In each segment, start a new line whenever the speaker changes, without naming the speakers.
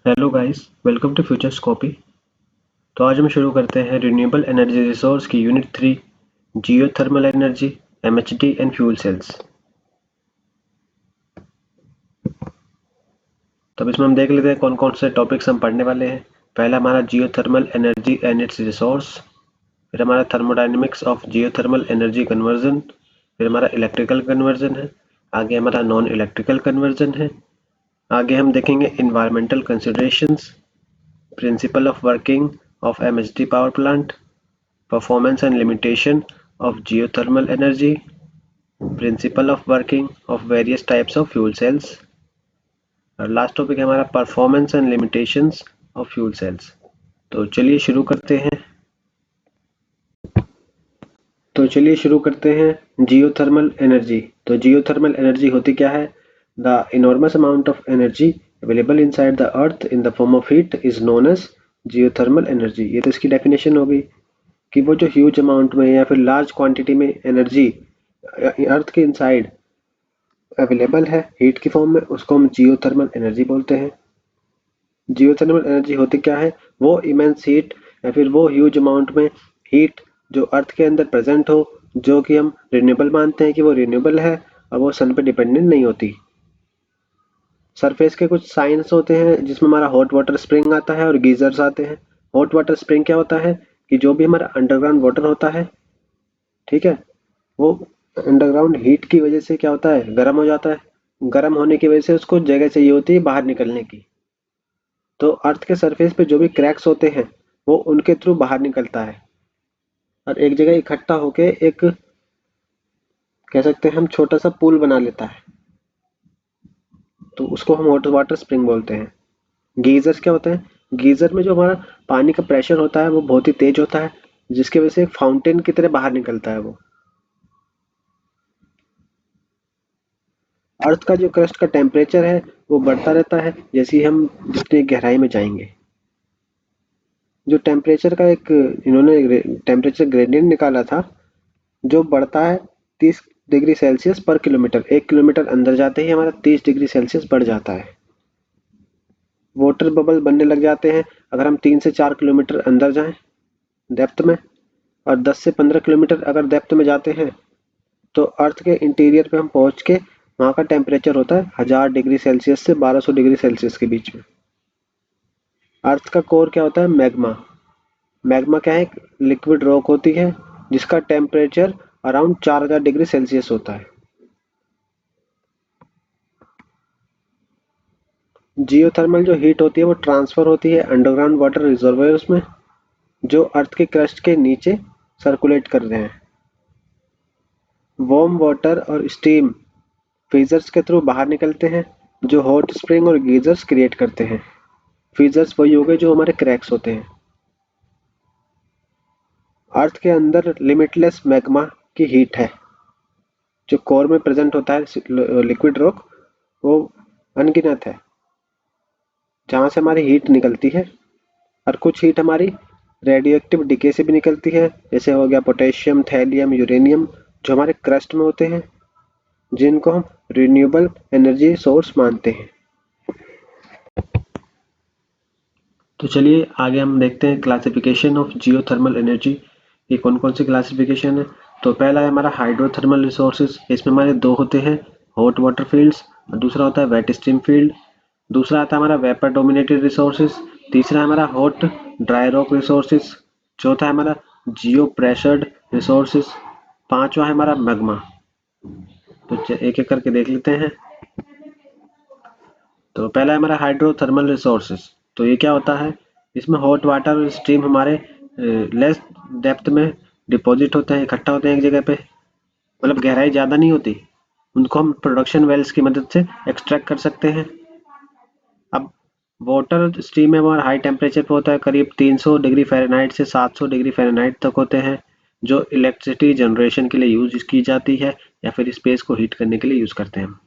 Hello guys, welcome to Futures Copy. तो आज हम शुरू करते हैं रिन्यूएबल एनर्जी रिसोर्स की unit 3 geothermal energy, MHD and fuel cells. तो अब इसमें हम देख लेते हैं कौन कौन से टॉपिक्स हम पढ़ने वाले हैं। पहला हमारा geothermal energy and it's resource, फिर हमारा thermodynamics of geothermal energy conversion, फिर हमारा इलेक्ट्रिकल कन्वर्जन है, आगे हमारा नॉन इलेक्ट्रिकल कन्वर्जन है, आगे हम देखेंगे environmental considerations, principle of working of MHD power plant, performance and limitation of geothermal energy, principle of working of various types of fuel cells, और लास्ट टॉपिक है हमारा performance and limitations of fuel cells. तो चलिए शुरू करते हैं। Geothermal energy. तो geothermal energy होती क्या है? The enormous amount of energy available inside the earth in the form of heat is known as geothermal energy. ये तो इसकी डेफिनेशन हो गई कि वो जो ह्यूज अमाउंट में या फिर लार्ज क्वांटिटी में एनर्जी अर्थ के इनसाइड अवेलेबल है हीट की फॉर्म में, उसको हम जियोथर्मल एनर्जी बोलते हैं। जियोथर्मल एनर्जी होती क्या है? वो इमेंस हीट या फिर वो ह्यूज अमाउंट में हीट जो अर्थ के अंदर प्रेजेंट हो, जो कि हम रिन्यूएबल मानते हैं कि वो रिन्यूएबल है और वो सन पे डिपेंडेंट नहीं होती। सरफेस के कुछ साइंस होते हैं जिसमें हमारा हॉट वाटर स्प्रिंग आता है और गीजर्स आते हैं। हॉट वाटर स्प्रिंग क्या होता है कि जो भी हमारा अंडरग्राउंड वाटर होता है, ठीक है, वो अंडरग्राउंड हीट की वजह से क्या होता है, गर्म हो जाता है। गर्म होने की वजह से उसको जगह चाहिए होती है बाहर निकलने की। तो अर्थ के सरफेस पे जो भी क्रैक्स होते हैं वो उनके थ्रू बाहर निकलता है और एक जगह इकट्ठा होके एक, कह सकते हैं हम, छोटा सा पूल बना लेता है। तो उसको हम हॉट वाटर स्प्रिंग बोलते हैं। गीजर्स क्या होते हैं? गीजर में जो हमारा पानी का प्रेशर होता है वो बहुत ही तेज होता है, जिसकी वजह से एक फाउंटेन की तरह बाहर निकलता है वो। अर्थ का जो क्रस्ट का टेम्परेचर है वो बढ़ता रहता है जैसे ही हम जितनी गहराई में जाएंगे। जो टेम्परेचर का एक इन्होंने टेम्परेचर ग्रेडियंट निकाला था, जो बढ़ता है 30 डिग्री सेल्सियस पर किलोमीटर। 1 किलोमीटर अंदर जाते ही हमारा 30 डिग्री सेल्सियस बढ़ जाता है। वाटर बबल बनने लग जाते हैं अगर हम 3 से 4 किलोमीटर अंदर जाएं डेप्थ में, और 10 से 15 किलोमीटर अगर डेप्थ में जाते हैं तो अर्थ के इंटीरियर पे हम पहुंच के वहाँ का टेम्परेचर होता है 1000 डिग्री सेल्सियस से 1200 डिग्री सेल्सियस के बीच में। अर्थ का कोर क्या होता है? मैग्मा। मैग्मा क्या है? लिक्विड रॉक होती है जिसका टेम्परेचर अराउंड 4000 डिग्री सेल्सियस होता है। जियोथर्मल जो हीट होती है वो ट्रांसफर होती है अंडरग्राउंड वाटर रिजर्वोयर्स में, जो अर्थ के क्रस्ट के नीचे सर्कुलेट कर रहे हैं। वार्म वाटर और स्टीम फीजर्स के थ्रू बाहर निकलते हैं, जो हॉट स्प्रिंग और गीजर्स क्रिएट करते हैं। फीजर्स वही हो गए जो हमारे क्रैक्स होते हैं। अर्थ के अंदर लिमिटलेस मैग्मा की हीट है। जो कोर में प्रेजेंट होता है लिक्विड रॉक, वो अनगिनत है जहाँ से हमारी हीट निकलती है। और कुछ हीट हमारी रेडियो एक्टिव डिके से भी निकलती है, जैसे हो गया पोटेशियम, थैलियम, यूरेनियम, जो हमारे क्रस्ट में होते हैं, जिनको हम रिन्यूएबल एनर्जी सोर्स मानते हैं। तो चलिए आगे हम देखते हैं क्लासिफिकेशन ऑफ जियोथर्मल एनर्जी की कौन कौन सी क्लासिफिकेशन है। तो पहला है हमारा हाइड्रोथर्मल रिसोर्सेज। इसमें हमारे दो होते हैं, हॉट वाटर फील्ड्स और दूसरा होता है वेट स्ट्रीम फील्ड। दूसरा आता है हमारा वेपर डोमिनेटेड रिसोर्सेज। तीसरा है हमारा हॉट ड्राई रॉक रिसोर्सेज। चौथा है हमारा जियो प्रेशर्ड रिसोर्सेज। पांचवा है हमारा मैग्मा। तो एक एक करके देख लेते हैं। तो पहला है हमारा हाइड्रोथर्मल रिसोर्सेज। तो ये क्या होता है? इसमें हॉट वाटर और स्टीम हमारे लेस डेप्थ में डिपॉजिट होते हैं, इकट्ठा होते हैं एक जगह पे, मतलब गहराई ज़्यादा नहीं होती। उनको हम प्रोडक्शन वेल्स की मदद से एक्सट्रैक्ट कर सकते हैं। अब वाटर स्टीम में हमारा हाई टेम्परेचर पे होता है, करीब 300 डिग्री फ़ारेनहाइट से 700 डिग्री फ़ारेनहाइट तक होते हैं, जो इलेक्ट्रिसिटी जनरेशन के लिए यूज की जाती है या फिर स्पेस को हीट करने के लिए यूज करते हैं हम।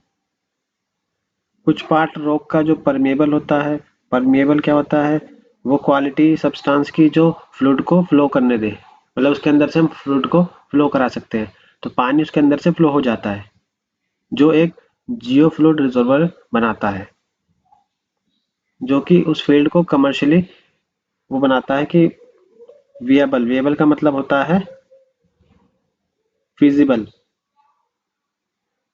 कुछ पार्ट रॉक का जो परमेबल होता है। परमेबल क्या होता है? वो क्वालिटी सब्सटेंस की जो फ्लूइड को फ्लो करने दे, मतलब उसके अंदर से हम फ्लूइड को फ्लो करा सकते हैं। तो पानी उसके अंदर से फ्लो हो जाता है, जो एक जियो फ्लूइड रिजर्वर बनाता है। जो कि उस फील्ड को कमर्शियली वो बनाता है कि विएबल का मतलब होता है फिजिबल।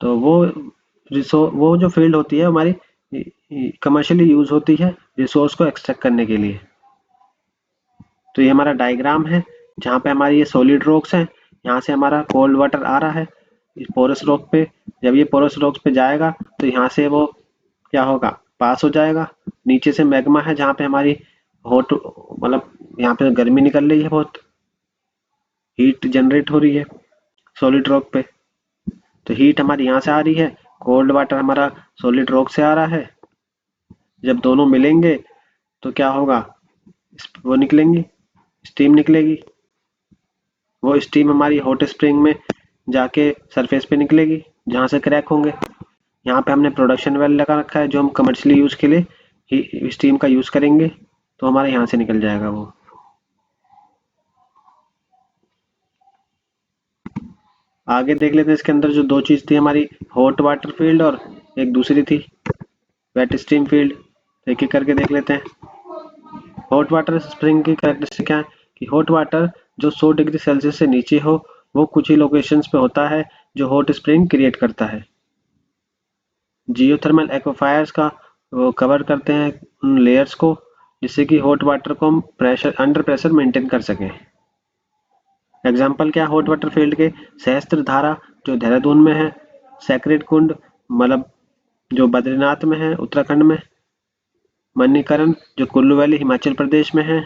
तो वो जो फील्ड होती है हमारी कमर्शियली यूज होती है रिसोर्स को एक्सट्रैक्ट करने के लिए। तो ये हमारा डायग्राम है जहाँ पे हमारी ये सॉलिड रॉक्स हैं। यहाँ से हमारा कोल्ड वाटर आ रहा है इस पोरस रॉक पे। जब ये पोरस रॉक्स पे जाएगा तो यहाँ से वो क्या होगा, पास हो जाएगा। नीचे से मैग्मा है जहाँ पे हमारी हॉट मतलब यहाँ पे गर्मी निकल रही है, बहुत हीट जनरेट हो रही है सॉलिड रॉक पे। तो हीट हमारी यहाँ से आ रही है, कोल्ड वाटर हमारा सॉलिड रॉक से आ रहा है। जब दोनों मिलेंगे तो क्या होगा, वो निकलेंगी, स्टीम निकलेगी। वो स्टीम हमारी हॉट स्प्रिंग में जाके सरफेस पे निकलेगी जहाँ से क्रैक होंगे। यहाँ पे हमने प्रोडक्शन वेल लगा रखा है जो हम कमर्शियली यूज के लिए ही स्टीम का यूज करेंगे, तो हमारे यहाँ से निकल जाएगा वो। आगे देख लेते हैं इसके अंदर जो दो चीज थी हमारी, हॉट वाटर फील्ड और एक दूसरी थी वेट स्टीम फील्ड। एक एक करके देख लेते हैं। हॉट वाटर स्प्रिंग की कैरेक्टरिस्टिक क्या है कि हॉट वाटर जो 100 डिग्री सेल्सियस से नीचे हो वो कुछ ही लोकेशंस पे होता है जो हॉट स्प्रिंग क्रिएट करता है। जियोथर्मल एक्वाफायर्स का वो कवर करते हैं उन लेयर्स को जिससे कि हॉट वाटर को हम प्रेशर अंडर प्रेशर मेंटेन कर सकें। एग्जाम्पल क्या हॉट वाटर फील्ड के, सहस्त्र धारा जो देहरादून में है, सैक्रेड कुंड मतलब जो बद्रीनाथ में है उत्तराखंड में, मणिकरण जो कुल्लू वैली हिमाचल प्रदेश में है।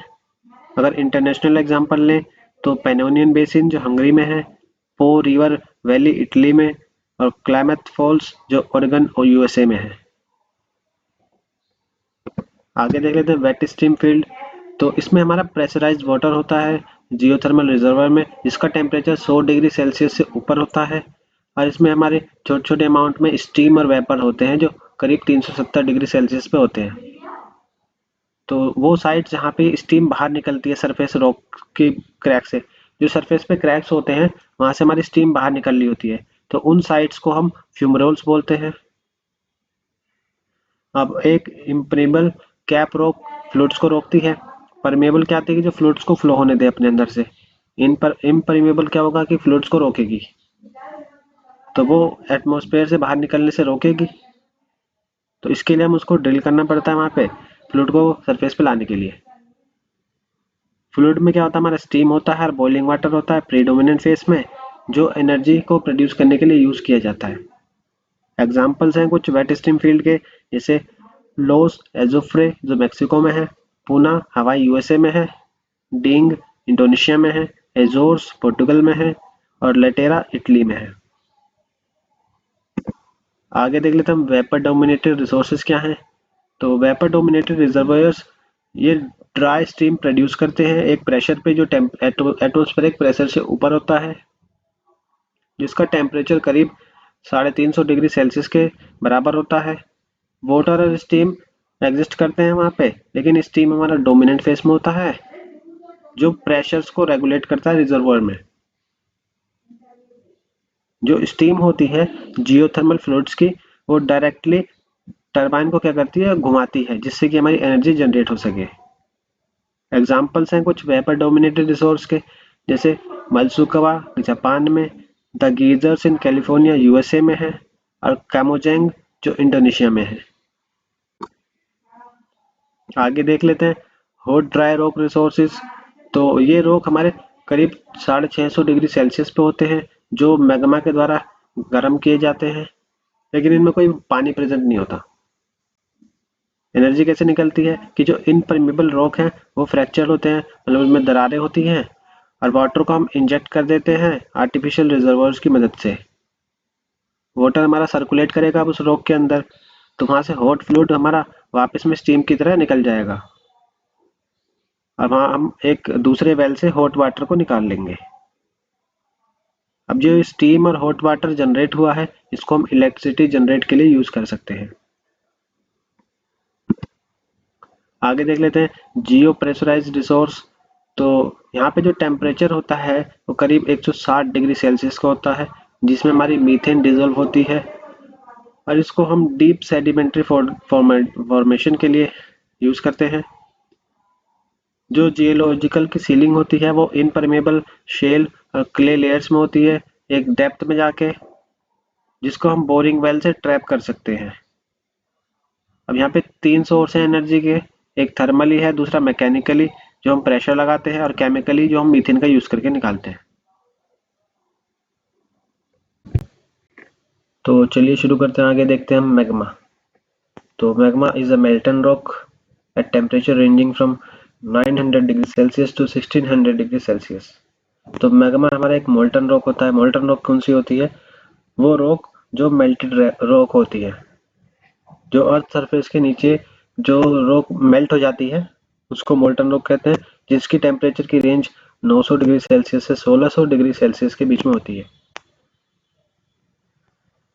अगर इंटरनेशनल एग्जांपल लें तो पैनोनियन बेसिन जो हंगरी में है, पो रिवर वैली इटली में, और क्लाइमेट फॉल्स जो ओरेगन और यूएसए में है। आगे देख लेते हैं वेट स्ट्रीम फील्ड। तो इसमें हमारा प्रेशराइज्ड वाटर होता है जियोथर्मल रिजर्वर में जिसका टेम्परेचर 100 डिग्री सेल्सियस से ऊपर होता है, और इसमें हमारे छोटे छोटे अमाउंट में स्टीम और वेपर होते हैं जो करीब 370 डिग्री सेल्सियस पे होते हैं। तो वो साइड जहाँ पे स्टीम बाहर निकलती है सरफेस रॉक के क्रैक से, जो सरफेस पे क्रैक्स होते हैं वहां से हमारी स्टीम बाहर निकल रही होती है, तो उन साइड्स को हम फ्यूमरोल्स बोलते हैं। अब एक इम्परेबल कैप रॉक फ्लूइड्स को रोकती है। परमेबल क्या आती है कि जो फ्लूइड्स को फ्लो होने दे अपने अंदर से। इन पर इम्परमेबल क्या होगा कि फ्लूइड्स को रोकेगी, तो वो एटमॉस्फेयर से बाहर निकलने से रोकेगी। तो इसके लिए हम उसको ड्रिल करना पड़ता है वहां पे फ्लूइड को सरफेस पे लाने के लिए। फ्लूइड में क्या होता है, हमारा स्टीम होता है और बॉइलिंग वाटर होता है प्रीडोमिनेंट फेस में, जो एनर्जी को प्रोड्यूस करने के लिए यूज किया जाता है। एग्जाम्पल्स हैं कुछ वेट स्टीम फील्ड के, जैसे लोस एजोफ्रे जो मेक्सिको में है, पूना हवाई यूएसए में है, डींग इंडोनेशिया में है, एजोर्स पोर्टुगल में है, और लेटेरा इटली में है। आगे देख लेते हैं हम वेपर डोमिनेटेड रिसोर्सेज क्या हैं। तो वेपर डोमिनेटेड रिजर्वायर्स ये ड्राई स्टीम प्रोड्यूस करते हैं एक प्रेशर पे जो एटमॉस्फेरिक प्रेशर से ऊपर होता है, जिसका टेम्परेचर करीब 350 डिग्री सेल्सियस के बराबर होता है। वाटर और स्टीम एग्जिस्ट करते हैं वहाँ पे, लेकिन स्टीम हमारा डोमिनेंट फेस में होता है जो प्रेशर्स को रेगुलेट करता है रिजर्वायर में। जो स्टीम होती है जियोथर्मल फ्लूइड्स की, वो डायरेक्टली टरबाइन को क्या करती है, घुमाती है जिससे कि हमारी एनर्जी जनरेट हो सके। एग्जाम्पल्स हैं कुछ वेपर डोमिनेटेड रिसोर्स के, जैसे मत्सुकावा जापान में, the geysers in California USA में है, और कैमोजेंग जो इंडोनेशिया में है। आगे देख लेते हैं हॉट ड्राई रॉक रिसोर्सेज। तो ये रॉक हमारे करीब 650 डिग्री सेल्सियस पे होते हैं जो मैग्मा के द्वारा गर्म किए जाते हैं, लेकिन इनमें कोई पानी प्रेजेंट नहीं होता। एनर्जी कैसे निकलती है कि जो इनपरमेबल रॉक है वो फ्रैक्चर होते हैं, मतलब उनमें दरारें होती हैं, और वाटर को हम इंजेक्ट कर देते हैं आर्टिफिशियल रिजर्वोयर्स की मदद से। वाटर हमारा सर्कुलेट करेगा अब उस रॉक के अंदर, तो वहां से हॉट फ्लूइड हमारा वापस में स्टीम की तरह निकल जाएगा, और वहां हम एक दूसरे वेल से हॉट वाटर को निकाल लेंगे। अब जो स्टीम और हॉट वाटर जनरेट हुआ है इसको हम इलेक्ट्रिसिटी जनरेट के लिए यूज कर सकते हैं। आगे देख लेते हैं जियो प्रेशराइज्ड रिसोर्स। तो यहाँ पे जो टेम्परेचर होता है वो करीब 160 डिग्री सेल्सियस का होता है, जिसमें हमारी मीथेन डिजोल्व होती है, और इसको हम डीप सेडिमेंट्री फॉर्मेशन के लिए यूज करते हैं। जो जियोलॉजिकल की सीलिंग होती है वो इनपरमेबल शेल और क्ले लेयर्स में होती है, एक डेप्थ में जाके, जिसको हम बोरिंग वेल से ट्रैप कर सकते हैं। अब यहाँ पे 3 सोर्स हैं एनर्जी के, एक थर्मली है, दूसरा मैकेनिकली जो हम प्रेशर लगाते हैं, और केमिकली जो हम मीथेन का यूज करके निकालते हैं। तो चलिए शुरू करते हैं, आगे देखते हैं हम मैग्मा। तो magma is a molten rock at temperature ranging from 900 degree Celsius to 1600 degree Celsius. तो मैग्मा हमारा एक मोल्टन रॉक होता है। मोल्टन रॉक कौन सी होती है? वो रॉक जो मेल्टेड रॉक होती है, जो अर्थ सरफेस के नीचे जो रॉक मेल्ट हो जाती है, उसको मोल्टन रॉक कहते हैं, जिसकी टेम्परेचर की रेंज 900 डिग्री सेल्सियस से 1600 डिग्री सेल्सियस के बीच में होती है।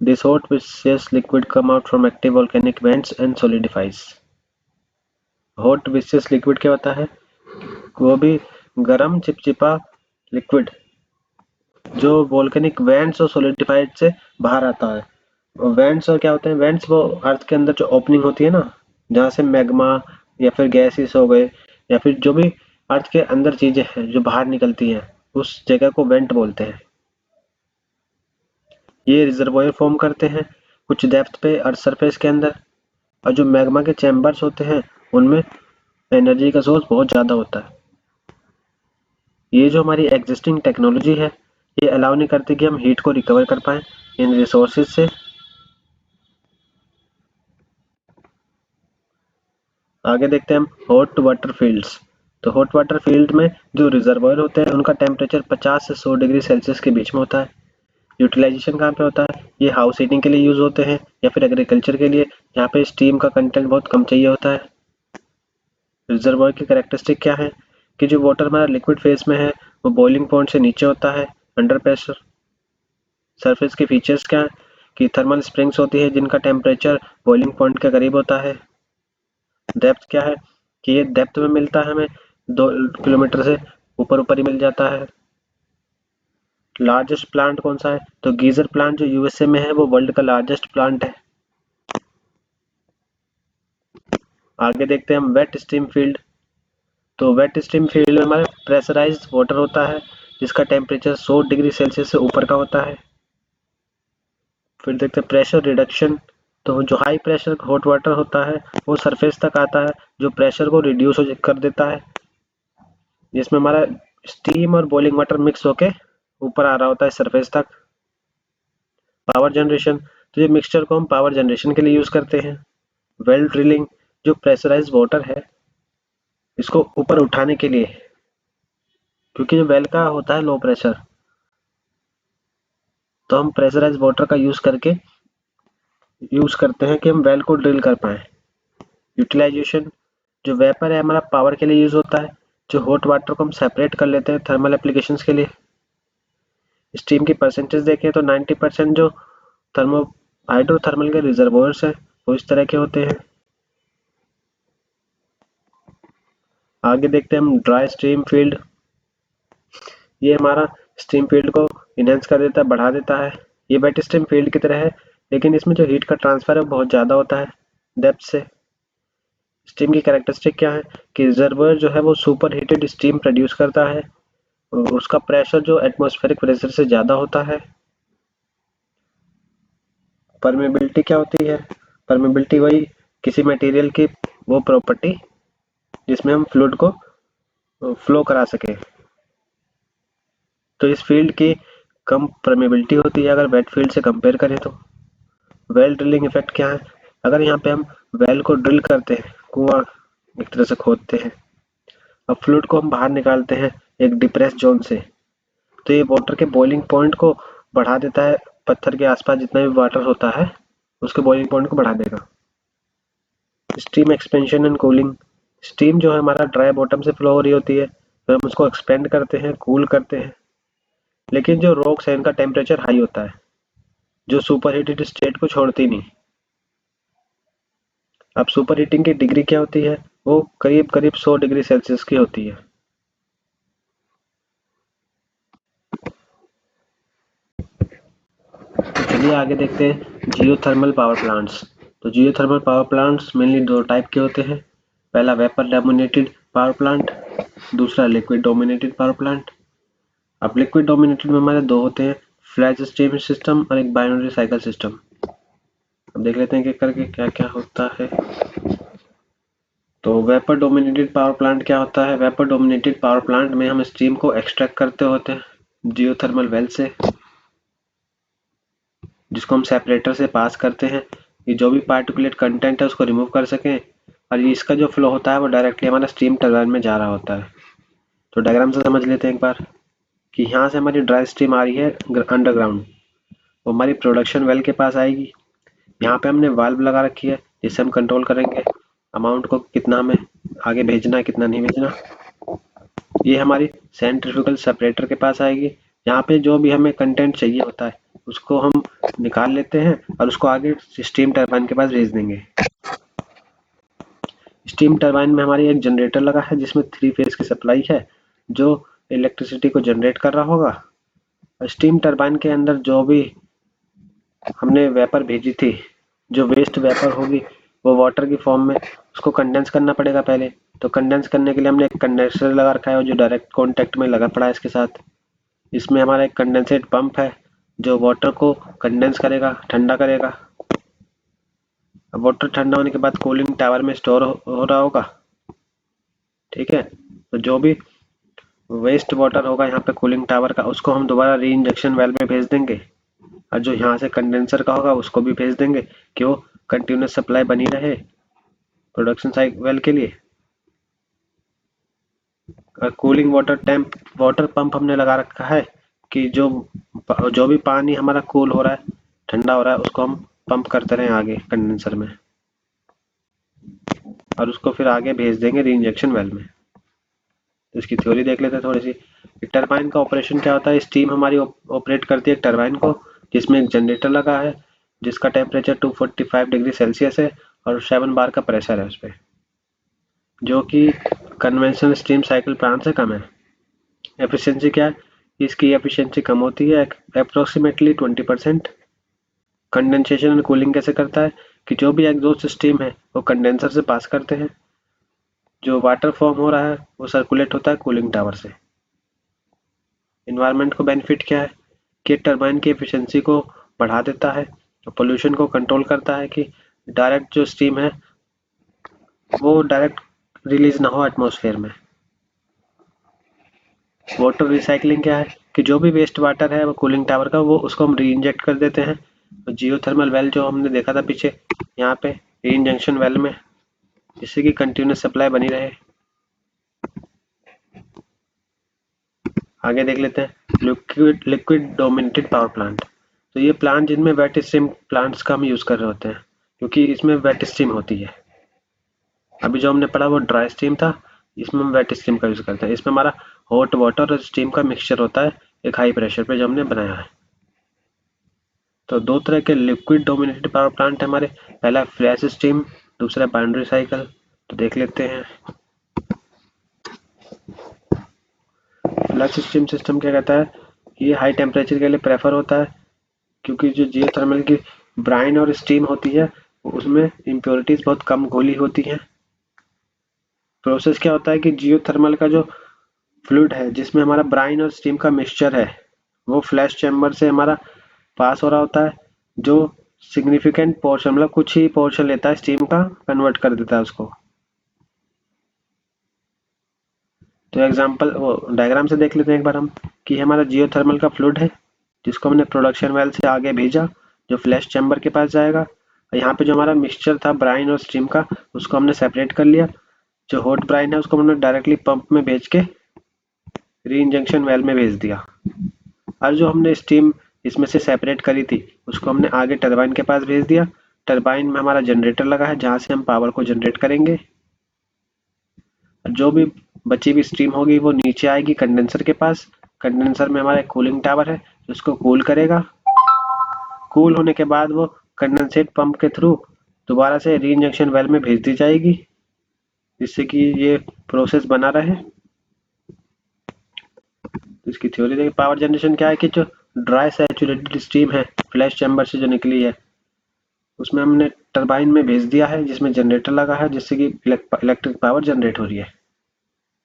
This hot viscous liquid come out from active volcanic vents and solidifies. Hot viscous liquid क्या होता है? वो भी गरम चिपचिपा लिक्विड जो वोल्केनिक वेंट्स और सॉलिडिफाइड से बाहर आता है। वेंट्स और क्या होते हैं? वेंट्स वो अर्थ के अंदर जो ओपनिंग होती है ना, जहाँ से मैग्मा या फिर गैसेस हो गए या फिर जो भी अर्थ के अंदर चीजें हैं जो बाहर निकलती हैं, उस जगह को वेंट बोलते हैं। ये रिजर्वोयर फॉर्म करते हैं कुछ डेप्थ पे अर्थ सरफेस के अंदर, और जो मैग्मा के चैम्बर्स होते हैं उनमें एनर्जी का सोर्स बहुत ज़्यादा होता है। ये जो हमारी एग्जिस्टिंग टेक्नोलॉजी है, ये अलाउ नहीं करती कि हम हीट को रिकवर कर पाएँ इन रिसोर्सेज से। आगे देखते हैं हम हॉट वाटर फील्ड्स। तो हॉट वाटर फील्ड में जो रिजर्वायर होते हैं उनका टेम्परेचर 50 से 100 डिग्री सेल्सियस के बीच में होता है। यूटिलाइजेशन कहाँ पे होता है? ये हाउस हीटिंग के लिए यूज होते हैं या फिर एग्रीकल्चर के लिए, जहाँ पे स्टीम का कंटेंट बहुत कम चाहिए होता है। रिजर्वायर की कैरेक्टरिस्टिक क्या है कि जो वाटर हमारा लिक्विड फेज में है वो बॉइलिंग पॉइंट से नीचे होता है अंडर प्रेशर। सरफेस के फीचर्स क्या है कि थर्मल स्प्रिंग्स होती है जिनका टेम्परेचर बॉइलिंग पॉइंट के करीब होता है। डेप्थ क्या है कि ये डेप्थ में मिलता है हमें 2 किलोमीटर से ऊपर ऊपर ही मिल जाता है। लार्जेस्ट प्लांट कौन सा है? तो गीजर प्लांट जो यूएसए में है वो वर्ल्ड का लार्जेस्ट प्लांट है। आगे देखते हैं हम वेट स्टीम फील्ड। तो वेट स्टीम फील्ड में हमारा प्रेशराइज्ड वाटर होता है जिसका टेम्परेचर 100 डिग्री सेल्सियस से ऊपर का होता है। फिर देखते हैं प्रेशर रिडक्शन। तो जो हाई प्रेशर हॉट वाटर होता है वो सरफेस तक आता है, जो प्रेशर को रिड्यूस कर देता है, जिसमें हमारा स्टीम और बॉइलिंग वाटर मिक्स होके ऊपर आ रहा होता है सरफेस तक। Power generation. तो ये मिक्सचर को हम पावर जनरेशन के लिए यूज करते हैं। Well drilling. जो प्रेशराइज वाटर है इसको ऊपर उठाने के लिए, क्योंकि जो वेल का होता है लो प्रेशर, तो हम प्रेशराइज वाटर का यूज करके यूज करते हैं कि हम वेल को ड्रिल कर पाए। यूटिलाइजेशन। जो वेपर है हमारा पावर के लिए यूज होता है, जो हॉट वाटर को हम सेपरेट कर लेते हैं थर्मल एप्लीकेशंस के लिए। स्टीम की परसेंटेज देखें तो 90% जो थर्मो हाइड्रोथर्मल के रिजर्वोयर्स हैं वो इस तरह के होते हैं। आगे देखते हैं हम ड्राई स्ट्रीम फील्ड। ये हमारा स्टीम फील्ड को इनहेंस कर देता है, बढ़ा देता है। ये वेट स्टीम फील्ड की तरह है, लेकिन इसमें जो हीट का ट्रांसफर है वो बहुत ज़्यादा होता है डेप्थ से। स्टीम की कैरेक्टरिस्टिक क्या है कि रिजर्वोयर जो है वो सुपर हीटेड स्टीम प्रोड्यूस करता है, उसका प्रेशर जो एटमॉस्फेरिक प्रेशर से ज़्यादा होता है। परमेबिलिटी क्या होती है? परमेबिलिटी वही किसी मटेरियल की वो प्रॉपर्टी जिसमें हम फ्लूइड को फ्लो करा सके। तो इस फील्ड की कम परमेबिलिटी होती है अगर वेट फील्ड से कंपेयर करें तो। वेल ड्रिलिंग इफेक्ट क्या है? अगर यहाँ पे हम वेल को ड्रिल करते हैं, कुआं एक तरह से खोदते हैं, अब फ्लूइड को हम बाहर निकालते हैं एक डिप्रेस जोन से, तो ये वाटर के बॉइलिंग पॉइंट को बढ़ा देता है। पत्थर के आसपास जितना भी वाटर होता है उसके बॉइलिंग पॉइंट को बढ़ा देगा। Steam expansion and cooling. Steam जो है हमारा ड्राई बॉटम से फ्लो हो रही होती है, फिर हम उसको एक्सपेंड करते हैं, कूल करते हैं, लेकिन जो रॉक्स है इनका टेम्परेचर हाई होता है जो सुपर हीटेड स्टेट को छोड़ती नहीं। अब सुपर हीटिंग की डिग्री क्या होती है? वो करीब करीब 100 डिग्री सेल्सियस की होती है। तो चलिए आगे देखते हैं जियोथर्मल पावर प्लांट्स। तो जियोथर्मल पावर प्लांट्स मेनली दो टाइप के होते हैं। पहला वेपर डोमिनेटेड पावर प्लांट, दूसरा लिक्विड डोमिनेटेड पावर प्लांट। अब लिक्विड डोमिनेटेड में हमारे दो होते हैं, फ्लैश स्टीम सिस्टम और एक बाइनरी साइकिल सिस्टम। अब देख लेते हैं कि करके क्या क्या होता है। तो वेपर डोमिनेटेड पावर प्लांट क्या होता है? वेपर डोमिनेटेड पावर प्लांट में हम स्टीम को एक्सट्रैक्ट करते होते हैं जियोथर्मल वेल से, जिसको हम सेपरेटर से पास करते हैं कि जो भी पार्टिकुलेट कंटेंट है उसको रिमूव कर सकें, और इसका जो फ्लो होता है वो डायरेक्टली हमारा स्टीम टरबाइन में जा रहा होता है। तो डायग्राम से समझ लेते हैं एक बार कि यहाँ से हमारी ड्राई स्टीम आ रही है अंडरग्राउंड, वो हमारी प्रोडक्शन वेल के पास आएगी। यहाँ पे हमने वाल्व लगा रखी है जिससे हम कंट्रोल करेंगे अमाउंट को, कितना हमें आगे भेजना है कितना नहीं भेजना। ये हमारी सेंट्रीफ्यूगल सेपरेटर के पास आएगी। यहाँ पे जो भी हमें कंटेंट चाहिए होता है उसको हम निकाल लेते हैं और उसको आगे स्टीम टरबाइन के पास भेज देंगे। स्टीम टरबाइन में हमारी एक जनरेटर लगा है जिसमें 3 फेज की सप्लाई है जो इलेक्ट्रिसिटी को जनरेट कर रहा होगा। स्टीम टरबाइन के अंदर जो भी हमने वेपर भेजी थी, जो वेस्ट वेपर होगी वो वाटर की फॉर्म में उसको कंडेंस करना पड़ेगा पहले। तो कंडेंस करने के लिए हमने एक कंडेंसर लगा रखा है जो डायरेक्ट कॉन्टेक्ट में लगा पड़ा है इसके साथ। इसमें हमारा एक कंडेंसेट पंप है जो वाटर को कंडेंस करेगा, ठंडा करेगा। अब वाटर ठंडा होने के बाद कूलिंग टावर में स्टोर हो रहा होगा, ठीक है। तो जो भी वेस्ट वाटर होगा यहाँ पे कूलिंग टावर का, उसको हम दोबारा री इंजेक्शन वेल में भेज देंगे, और जो यहाँ से कंडेंसर का होगा उसको भी भेज देंगे कि वो कंटिन्यूस सप्लाई बनी रहे प्रोडक्शन साइकिल वेल के लिए। कूलिंग वाटर पंप हमने लगा रखा है कि जो भी पानी हमारा कूल हो रहा है, ठंडा हो रहा है, उसको हम पंप करते रहें आगे कंडेंसर में, और उसको फिर आगे भेज देंगे री इंजेक्शन वेल में। तो इसकी थ्योरी देख लेते हैं थोड़ी सी। टरबाइन का ऑपरेशन क्या होता है? स्टीम हमारी ऑपरेट करती है टरबाइन को, जिसमें एक जनरेटर लगा है जिसका टेम्परेचर 245 डिग्री सेल्सियस है और 7 बार का प्रेशर है उस पर, जो कि कन्वेंशनल स्टीम साइकिल प्लांट से कम है। एफिशिएंसी क्या है? इसकी एफिशिएंसी कम होती है अप्रोक्सीमेटली 20%। कंडेंसेशन एंड कूलिंग कैसे करता है कि जो भी एग्जॉस्ट स्टीम है वो कंडेंसर से पास करते हैं, जो वाटर फॉर्म हो रहा है वो सर्कुलेट होता है कूलिंग टावर से। इन्वायरमेंट को बेनिफिट क्या है कि टरबाइन की एफिशिएंसी को बढ़ा देता है, पोल्यूशन को कंट्रोल करता है कि डायरेक्ट जो स्टीम है वो डायरेक्ट रिलीज ना हो एटमॉस्फेयर में। वाटर रिसाइकलिंग क्या है कि जो भी वेस्ट वाटर है वो कूलिंग टावर का, वो उसको हम री इंजेक्ट कर देते हैं। तो जियोथर्मल वेल जो हमने देखा था पीछे, यहाँ पे री इंजेक्शन वेल में, जिससे कि कंटिन्यूस सप्लाई बनी रहे। आगे देख लेते हैं लिक्विड डोमिनेटेड पावर प्लांट। तो ये प्लांट जिनमें वेट स्ट्रीम प्लांट्स का हम यूज कर रहे होते हैं क्योंकि इसमें वेट स्ट्रीम होती है। अभी जो हमने पढ़ा वो ड्राई स्टीम था, इसमें हम वेट स्टीम का यूज करते हैं। इसमें हमारा हॉट वाटर और स्टीम का मिक्सचर होता है एक हाई प्रेशर पे जो हमने बनाया है। तो दो तरह के लिक्विड डोमिनेटेड पावर प्लांट है हमारे, पहला फ्लैश स्टीम, दूसरा बाइनरी साइकिल। तो देख लेते हैं। फ्लैश स्टीम सिस्टम क्या कहता है, ये हाई टेम्परेचर के लिए प्रेफर होता है क्योंकि जो जियोथर्मल की ब्राइन और स्टीम होती है उसमें इम्प्योरिटीज बहुत कम घोली होती हैं। प्रोसेस क्या होता है कि जियोथर्मल का जो फ्लूइड है जिसमें हमारा ब्राइन और स्टीम का मिक्सचर है वो फ्लैश चैम्बर से हमारा पास हो रहा होता है, जो सिग्निफिकेंट पोर्शन मतलब कुछ ही पोर्शन लेता है स्टीम का, कन्वर्ट कर देता है उसको। तो एग्जांपल वो डायग्राम से देख लेते हैं एक बार हम कि हमारा जियोथर्मल का फ्लूइड है जिसको हमने प्रोडक्शन वेल से आगे भेजा जो फ्लैश चैम्बर के पास जाएगा। यहाँ पे जो हमारा मिक्सचर था ब्राइन और स्टीम का उसको हमने सेपरेट कर लिया। जो हॉट ब्राइन है उसको हमने डायरेक्टली पंप में भेज के री इंजेक्शन वेल में भेज दिया, और जो हमने स्टीम इसमें से सेपरेट करी थी उसको हमने आगे टरबाइन के पास भेज दिया। टरबाइन में हमारा जनरेटर लगा है जहाँ से हम पावर को जनरेट करेंगे। जो भी बची हुई स्टीम होगी वो नीचे आएगी कंडेंसर के पास। कंडेंसर में हमारा एक कूलिंग टावर है जिसको कूल करेगा। कूल होने के बाद वो कंडेंसेट पंप के थ्रू दोबारा से री इंजेक्शन वेल में भेज दी जाएगी, जिससे कि ये प्रोसेस बना रहे। तो इसकी थ्योरी देखिए, पावर जनरेशन क्या है कि जो ड्राई सैचुरेटेड स्टीम है फ्लैश चैम्बर से जो निकली है उसमें हमने टरबाइन में भेज दिया है जिसमें जनरेटर लगा है जिससे कि इलेक्ट्रिक पावर जनरेट हो रही है।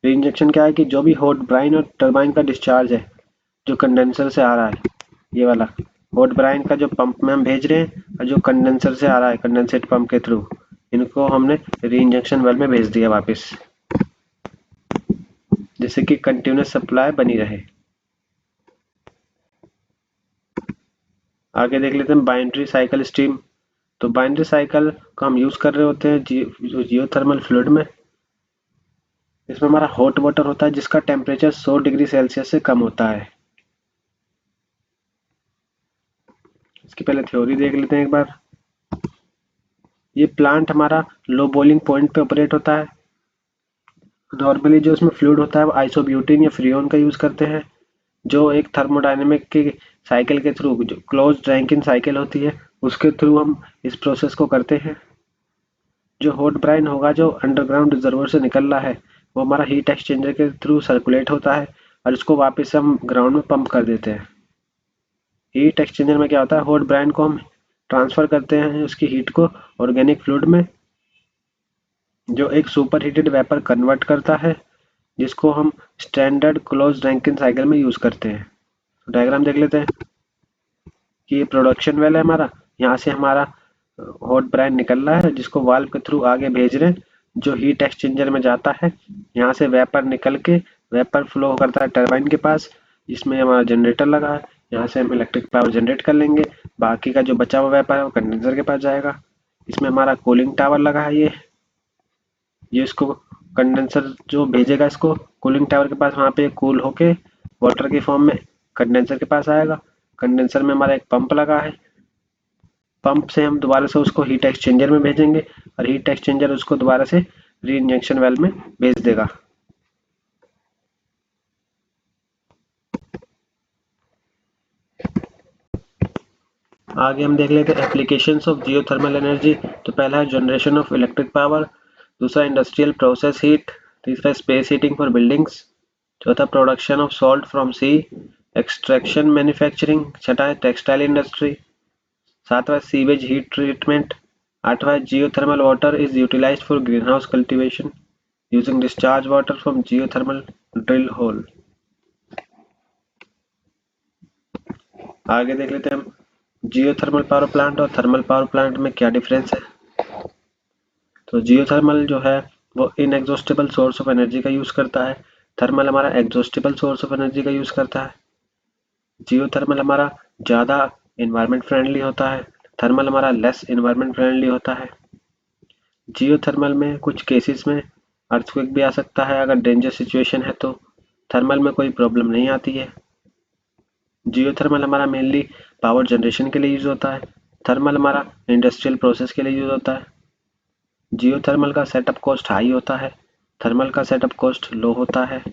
रीइंजेक्शन क्या है कि जो भी हॉट ब्राइन और टरबाइन का डिस्चार्ज है जो कंडेंसर से आ रहा है, ये वाला हॉट ब्राइन का जो पंप में हम भेज रहे हैं और जो कंडेंसर से आ रहा है कंडेंसेट पंप के थ्रू, इनको हमने रीइंजेक्शन वेल में भेज दिया वापस, जिससे कि कंटिन्यूस सप्लाई बनी रहे। आगे देख लेते हैं बाइनरी साइकिल स्टीम। तो बाइनरी साइकिल को हम यूज कर रहे होते हैं जियोथर्मल फ्लूइड में। इसमें हमारा हॉट वाटर होता है जिसका टेम्परेचर 100 डिग्री सेल्सियस से कम होता है। इसकी पहले थ्योरी देख लेते हैं एक बार। ये प्लांट हमारा लो बॉइलिंग पॉइंट पे ऑपरेट होता है। नॉर्मली जो इसमें फ्लूइड होता है वो आइसोब्यूटेन या फ्रीऑन का यूज करते हैं, जो एक थर्मोडायनेमिक के साइकिल के थ्रू, जो क्लोज्ड रैंकिन साइकिल होती है उसके थ्रू हम इस प्रोसेस को करते हैं। जो हॉट ब्राइन होगा जो अंडरग्राउंड रिजर्वर से निकल रहा है वो हमारा हीट एक्सचेंजर के थ्रू सर्कुलेट होता है और इसको वापस हम ग्राउंड में पंप कर देते हैं। हीट एक्सचेंजर में क्या होता है, हॉट ब्राइन को हम ट्रांसफर करते हैं उसकी हीट को ऑर्गेनिक फ्लूइड में, जो एक सुपर हीटेड वेपर कन्वर्ट करता है, जिसको हम स्टैंडर्ड क्लोज रैंकिन साइकिल में यूज करते हैं। तो डायग्राम देख लेते हैं कि ये प्रोडक्शन वेल है हमारा, यहाँ से हमारा हॉट ब्राइन निकल रहा है जिसको वाल्व के थ्रू आगे भेज रहे हैं, जो हीट एक्सचेंजर में जाता है। यहाँ से वेपर निकल के वेपर फ्लो करता है टरबाइन के पास, जिसमें हमारा जनरेटर लगा है। यहाँ से हम इलेक्ट्रिक पावर जनरेट कर लेंगे, बाकी का जो बचा हुआ वेपर है वो कंडेंसर के पास जाएगा। इसमें हमारा कूलिंग टावर लगा है, ये इसको कंडेंसर जो भेजेगा इसको कूलिंग टावर के पास, वहाँ पे कूल होके वाटर के फॉर्म में कंडेंसर के पास आएगा। कंडेंसर में हमारा एक पंप लगा है, पंप से हम दोबारा से उसको हीट एक्सचेंजर में भेजेंगे और हीट एक्सचेंजर उसको दोबारा से री इंजेक्शन वेल में भेज देगा। आगे हम देख लेते हैं एप्लीकेशंस ऑफ जियोथर्मल एनर्जी। तो पहला है जनरेशन ऑफ इलेक्ट्रिक पावर, दूसरा इंडस्ट्रियल प्रोसेस हीट, तीसरा स्पेस हीटिंग फॉर बिल्डिंग्स, चौथा production of salt from sea, extraction manufacturing, छठा है टेक्सटाइल इंडस्ट्री, सातवां सीवेज हीट ट्रीटमेंट, आठवां geothermal water is utilised for greenhouse cultivation using discharge water from geothermal drill hole. आगे देख लेते हैं हम जियोथर्मल पावर प्लांट और थर्मल पावर प्लांट में क्या डिफरेंस है। तो जियोथर्मल जो है वो इनएग्जॉस्टेबल सोर्स ऑफ एनर्जी का यूज करता है, थर्मल हमारा एग्जॉस्टेबल सोर्स ऑफ एनर्जी का यूज करता है। जियोथर्मल हमारा ज़्यादा इन्वायरमेंट फ्रेंडली होता है, थर्मल हमारा लेस इन्वायरमेंट फ्रेंडली होता है। जियोथर्मल में कुछ केसेस में अर्थक्वेक भी आ सकता है, अगर डेंजर सिचुएशन है तो थर्मल में कोई प्रॉब्लम नहीं आती है। जियोथर्मल हमारा मेनली पावर जनरेशन के लिए यूज होता है, थर्मल हमारा इंडस्ट्रियल प्रोसेस के लिए यूज होता है। जियोथर्मल का सेटअप कॉस्ट हाई होता है, थर्मल का सेटअप कॉस्ट लो होता है।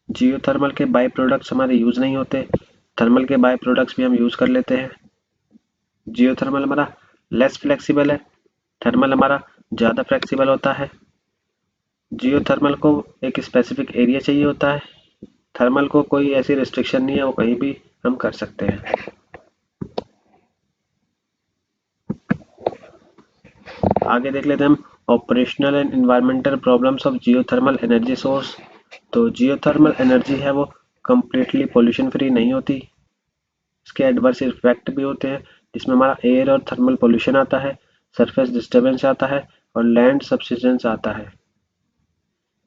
जियोथर्मल के बाई प्रोडक्ट्स हमारे यूज नहीं होते, थर्मल के बाई प्रोडक्ट्स भी हम यूज कर लेते हैं। जियोथर्मल हमारा लेस फ्लेक्सिबल है, थर्मल हमारा ज़्यादा फ्लेक्सिबल होता है। जियोथर्मल को एक स्पेसिफिक एरिया चाहिए होता है, थर्मल को कोई ऐसी रिस्ट्रिक्शन नहीं है, वो कहीं भी हम कर सकते हैं। आगे देख लेते हैं हम operational and environmental problems of geothermal energy source. तो जियोथर्मल एनर्जी है वो कम्प्लीटली पोल्यूशन फ्री नहीं होती, इसके एडवर्स इफेक्ट भी होते हैं, जिसमें हमारा एयर और थर्मल पोल्यूशन आता है, सरफेस डिस्टर्बेंस आता है और लैंड सब्सिडेंस आता है।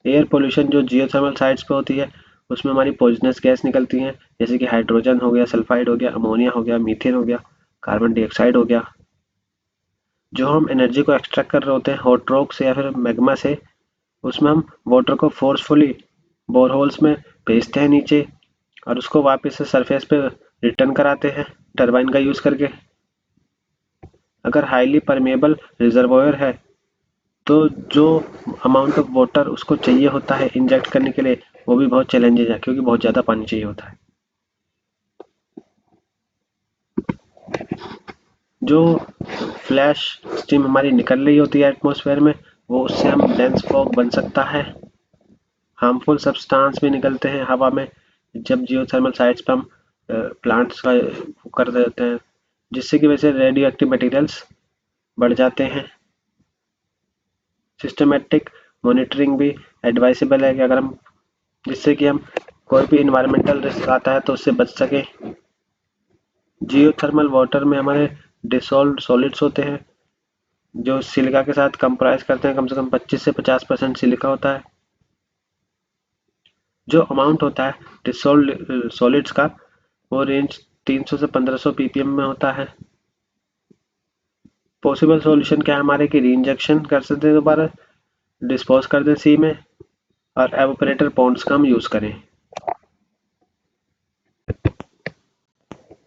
एयर पोल्यूशन जो जियोथर्मल साइट्स पे होती है उसमें हमारी पॉइजनस गैस निकलती हैं, जैसे कि हाइड्रोजन हो गया, सल्फाइड हो गया, अमोनिया हो गया, मीथेन हो गया, कार्बन डाइऑक्साइड हो गया। जो हम एनर्जी को एक्सट्रैक्ट कर रहे होते हैं हॉट रॉक से या फिर मैग्मा से, उसमें हम वाटर को फोर्सफुली बोरहोल्स में भेजते हैं नीचे और उसको वापस से सरफेस पे रिटर्न कराते हैं टरबाइन का यूज करके। अगर हाईली परमेबल रिजर्वोयर है तो जो अमाउंट ऑफ वाटर उसको चाहिए होता है इंजेक्ट करने के लिए वो भी बहुत चैलेंजेस है, क्योंकि बहुत ज़्यादा पानी चाहिए होता है। जो फ्लैश स्टीम हमारी निकल रही होती है एटमॉस्फेयर में, वो उससे हम डेंस फॉग बन सकता है। हार्मफुल सब्सटेंस भी निकलते हैं हवा में जब जियोथर्मल साइट्स पे हम प्लांट्स का कर देते हैं, जिससे कि वैसे रेडियो एक्टिव मटेरियल्स बढ़ जाते हैं। सिस्टमेटिक मॉनिटरिंग भी एडवाइसेबल है कि अगर हम जिससे कि हम कोई भी इन्वायरमेंटल रिस्क आता है तो उससे बच सके। जियोथर्मल वाटर में हमारे डिसॉल्व्ड सॉलिड्स होते हैं जो सिलिका के साथ कंप्राइज करते हैं, कम से कम 25 से 50% सिलिका होता है। जो अमाउंट होता है डिसॉल्व्ड सॉलिड्स का वो रेंज 300 से 1500 ppm में होता है। पॉसिबल सॉल्यूशन क्या है हमारे कि री इंजेक्शन कर सकते हैं, दोबारा डिस्पोज कर दें सी में, और एवोपरेटर पॉन्ड्स का हम यूज करें।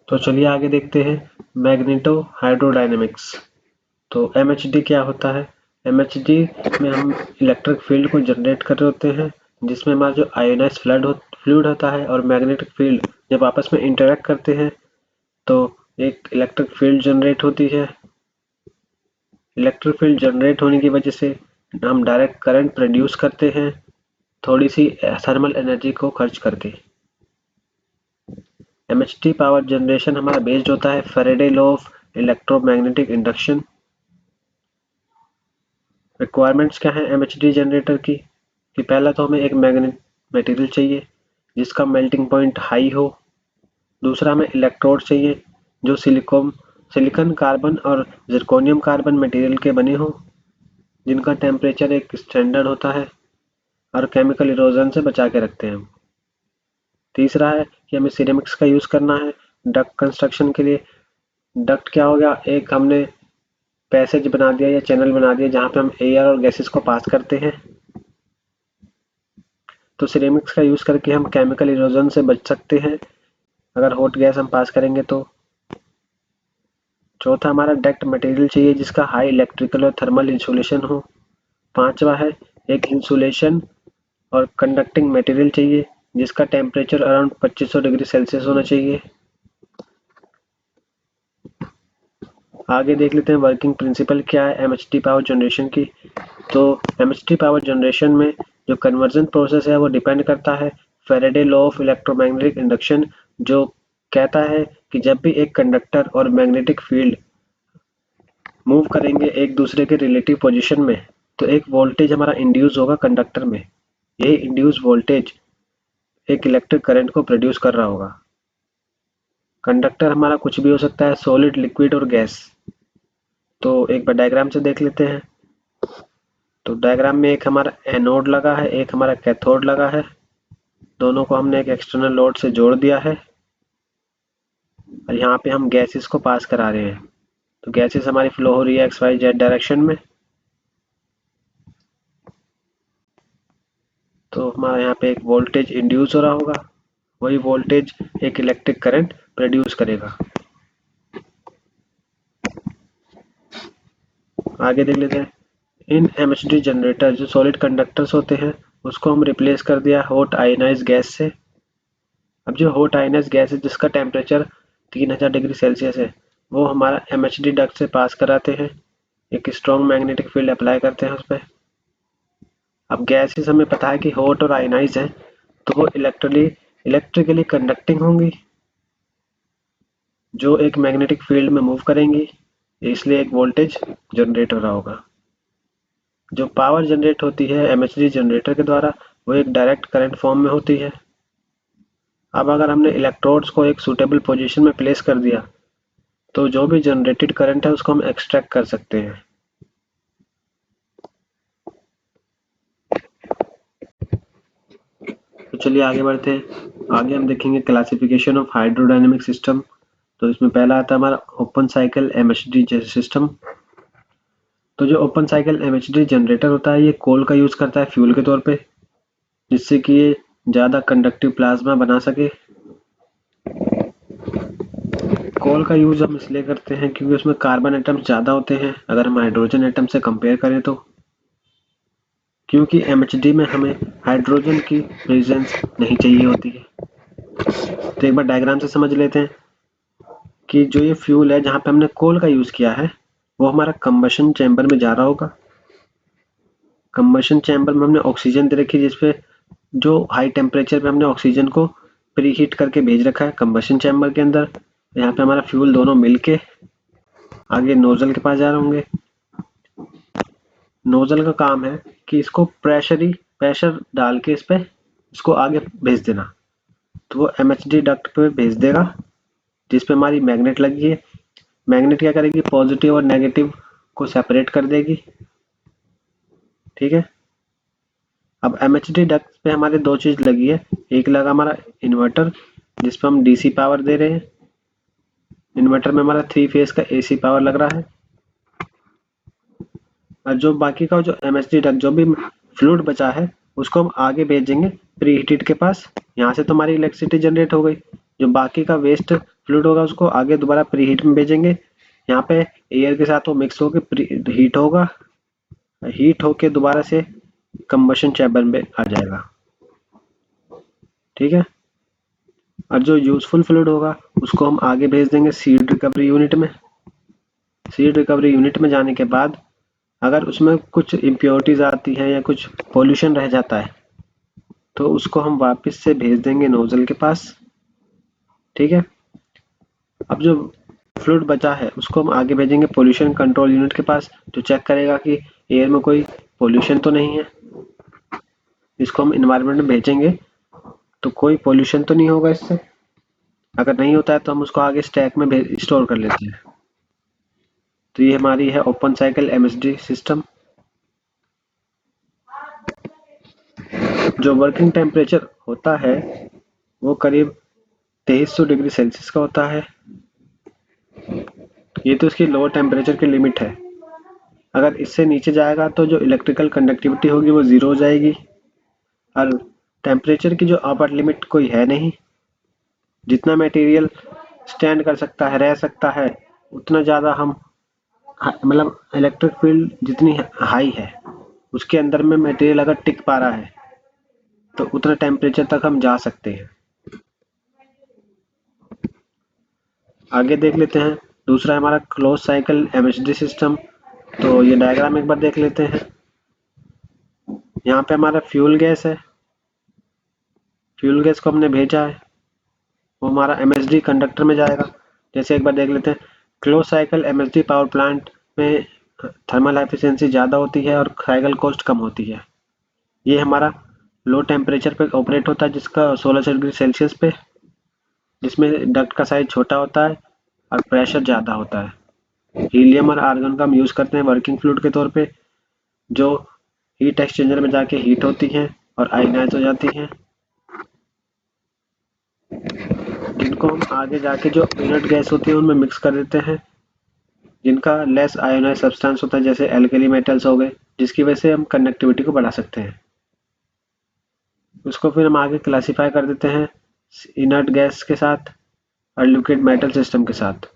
तो चलिए आगे देखते हैं मैग्नेटो हाइड्रोडायनेमिक्स। तो MHD क्या होता है? MHD में हम इलेक्ट्रिक फील्ड को जनरेट कर रहे होते हैं जिसमें हमारा जो आयोनाइज फ्लूइड होता है और मैग्नेटिक फील्ड जब आपस में इंटरेक्ट करते हैं तो एक इलेक्ट्रिक फील्ड जनरेट होती है। इलेक्ट्रिक फील्ड जनरेट होने की वजह से हम डायरेक्ट करंट प्रोड्यूस करते हैं थोड़ी सी थर्मल एनर्जी को खर्च करके। MHD पावर जनरेशन हमारा बेस्ड होता है Faraday law of electromagnetic induction. Requirements क्या है MHD जनरेटर की कि पहला तो हमें एक मैग्नेट मटेरियल चाहिए जिसका मेल्टिंग पॉइंट हाई हो। दूसरा हमें इलेक्ट्रोड चाहिए जो सिलिकॉन कार्बन और जिरकोनियम कार्बन मटेरियल के बने हों जिनका टेम्परेचर एक स्टैंडर्ड होता है और केमिकल इरोजन से बचा के रखते हैं। तीसरा है कि हमें सिरेमिक्स का यूज़ करना है डक्ट कंस्ट्रक्शन के लिए। डक्ट क्या हो गया, एक हमने पैसेज बना दिया या चैनल बना दिया जहाँ पे हम एयर और गैसेस को पास करते हैं। तो सिरेमिक्स का यूज़ करके हम केमिकल इरोजन से बच सकते हैं अगर हॉट गैस हम पास करेंगे तो। चौथा हमारा डक्ट मटेरियल चाहिए जिसका हाई इलेक्ट्रिकल और थर्मल इंसुलेशन हो। पांचवा है एक इंसुलेशन और कंडक्टिंग मटेरियल चाहिए जिसका टेम्परेचर अराउंड 2500 डिग्री सेल्सियस होना चाहिए। आगे देख लेते हैं वर्किंग प्रिंसिपल क्या है MHD पावर जनरेशन की। तो MHD पावर जनरेशन में जो कन्वर्जन प्रोसेस है वो डिपेंड करता है Faraday law of electromagnetic induction, जो कहता है कि जब भी एक कंडक्टर और मैग्नेटिक फील्ड मूव करेंगे एक दूसरे के रिलेटिव पोजीशन में तो एक वोल्टेज हमारा इंड्यूस होगा कंडक्टर में। यही इंड्यूस वोल्टेज एक इलेक्ट्रिक करंट को प्रोड्यूस कर रहा होगा। कंडक्टर हमारा कुछ भी हो सकता है, सॉलिड, लिक्विड और गैस। तो एक बार डायग्राम से देख लेते हैं। तो डायग्राम में एक हमारा एनोड लगा है, एक हमारा कैथोड लगा है। दोनों को हमने एक एक्सटर्नल लोड से जोड़ दिया है और यहाँ पे हम गैसेस को पास करा रहे हैं। तो गैसेस हमारी फ्लो हो रही है XYZ डायरेक्शन में। तो हमारा यहाँ पे एक वोल्टेज इंड्यूस हो रहा होगा, वही वोल्टेज एक इलेक्ट्रिक करंट प्रोड्यूस करेगा। आगे देख लेते हैं। इन MHD जनरेटर जो सॉलिड कंडक्टर्स होते हैं उसको हम रिप्लेस कर दिया हॉट आयनाइज गैस से। अब जो हॉट आयनाइज गैस है जिसका टेम्परेचर 3000 डिग्री सेल्सियस है वो हमारा MHD डक्ट से पास कराते हैं, एक स्ट्रॉन्ग मैग्नेटिक फील्ड अप्लाई करते हैं उस पर। अब गैसेस हमें पता है कि हॉट और आयनाइज है तो वो इलेक्ट्रिकली कंडक्टिंग होंगी जो एक मैग्नेटिक फील्ड में मूव करेंगी, इसलिए एक वोल्टेज जनरेट हो रहा होगा। जो पावर जनरेट होती है MHD जनरेटर के द्वारा वो एक डायरेक्ट करंट फॉर्म में होती है। अब अगर हमने इलेक्ट्रोड्स को एक सूटेबल पोजीशन में प्लेस कर दिया तो जो भी जनरेटेड करंट है उसको हम एक्सट्रैक्ट कर सकते हैं। तो चलिए आगे बढ़ते हैं। आगे हम देखेंगे क्लासिफिकेशन ऑफ हाइड्रोडायनेमिक सिस्टम। तो इसमें पहला आता है हमारा ओपन साइकिल MHD सिस्टम। तो जो ओपन साइकिल MHD जनरेटर होता है ये कोल का यूज करता है फ्यूल के तौर पे जिससे कि ये ज़्यादा कंडक्टिव प्लाज्मा बना सके। कोल का यूज हम इसलिए करते हैं क्योंकि उसमें कार्बन एटम्स ज़्यादा होते हैं अगर हम हाइड्रोजन एटम से कंपेयर करें तो। क्योंकि MHD में हमें हाइड्रोजन की प्रेजेंस नहीं चाहिए होती है। तो एक बार डायग्राम से समझ लेते हैं कि जो ये फ्यूल है जहाँ पे हमने कोल का यूज किया है वो हमारा कंबशन चैम्बर में जा रहा होगा। कंबशन चैम्बर में हमने ऑक्सीजन दे रखी है जिसपे जो हाई टेम्परेचर पे हमने ऑक्सीजन को प्री हीट करके भेज रखा है कंबशन चैम्बर के अंदर। यहाँ पे हमारा फ्यूल दोनों मिलके आगे नोजल के पास जा रहे होंगे। नोजल का काम है कि इसको प्रेशर डाल के इस पे इसको आगे भेज देना। तो वो एमएचडी डक्ट पे भेज देगा जिस पे हमारी मैग्नेट लगी है। मैग्नेट क्या करेगी, पॉजिटिव और नेगेटिव को सेपरेट कर देगी। ठीक है। अब एमएचडी डक्ट पे हमारे दो चीज लगी है। एक लगा हमारा इन्वर्टर जिस पे हम डीसी पावर दे रहे हैं। इन्वर्टर में हमारा 3 फेज का एसी पावर लग रहा है। और जो बाकी का जो एमएचडी डक्ट जो भी फ्लूइड बचा है उसको हम आगे भेजेंगे प्री हीटेड के पास। यहाँ से तो हमारी इलेक्ट्रिसिटी जनरेट हो गई। जो बाकी का वेस्ट फ्लूइड होगा उसको आगे दोबारा प्री हीट में भेजेंगे। यहाँ पे एयर के साथ वो मिक्स होकर हीट होगा। हीट होके दोबारा से कंबशन चैम्बर में आ जाएगा। ठीक है। और जो यूजफुल फ्लूइड होगा उसको हम आगे भेज देंगे सीड रिकवरी यूनिट में। सीड रिकवरी यूनिट में जाने के बाद अगर उसमें कुछ इम्प्योरिटीज आती है या कुछ पोल्यूशन रह जाता है तो उसको हम वापस से भेज देंगे नोजल के पास। ठीक है। अब जो फ्लूइड बचा है उसको हम आगे भेजेंगे पोल्यूशन कंट्रोल यूनिट के पास जो चेक करेगा कि एयर में कोई पोल्यूशन तो नहीं है। इसको हम इन्वायरमेंट में भेजेंगे तो कोई पोल्यूशन तो नहीं होगा इससे। अगर नहीं होता है तो हम उसको आगे स्टैक में स्टोर कर लेते हैं। तो ये हमारी है ओपन साइकिल एमएसडी सिस्टम। जो वर्किंग टेम्परेचर होता है वो करीब 2300 डिग्री सेल्सियस का होता है। ये तो इसकी लोअर टेम्परेचर की लिमिट है। अगर इससे नीचे जाएगा तो जो इलेक्ट्रिकल कंडक्टिविटी होगी वो ज़ीरो हो जाएगी। और टेम्परेचर की जो अपर लिमिट कोई है नहीं। जितना मटेरियल स्टैंड कर सकता है, रह सकता है, उतना ज़्यादा हम मतलब इलेक्ट्रिक फील्ड जितनी हाई है उसके अंदर में मटेरियल अगर टिक पा रहा है तो उतना टेम्परेचर तक हम जा सकते हैं। आगे देख लेते हैं दूसरा हमारा क्लोज साइकिल एमएचडी सिस्टम। तो ये डायग्राम एक बार देख लेते हैं। यहाँ पे हमारा फ्यूल गैस है। फ्यूल गैस को हमने भेजा है, वो हमारा एमएचडी कंडक्टर में जाएगा। जैसे एक बार देख लेते हैं, close cycle MHD power plant में थर्मल एफिशिएंसी ज़्यादा होती है और साइकिल कॉस्ट कम होती है। ये हमारा लो टेम्परेचर पे ऑपरेट होता है जिसका 1600 डिग्री सेल्सियस पे, जिसमें डक्ट का साइज छोटा होता है और प्रेशर ज़्यादा होता है। हीलियम और आर्गन का हम यूज़ करते हैं वर्किंग फ्लूइड के तौर पे, जो हीट एक्सचेंजर में जाके हीट होती हैं और आयनाइज हो जाती हैं, जिनको हम आगे जाके जो इनर्ट गैस होती है उनमें मिक्स कर देते हैं, जिनका लेस आयोनाइज सब्सटेंस होता है जैसे एल्कली मेटल्स हो गए, जिसकी वजह से हम कंडक्टिविटी को बढ़ा सकते हैं। उसको फिर हम आगे क्लासीफाई कर देते हैं इनर्ट गैस के साथ और लिक्विड मेटल सिस्टम के साथ।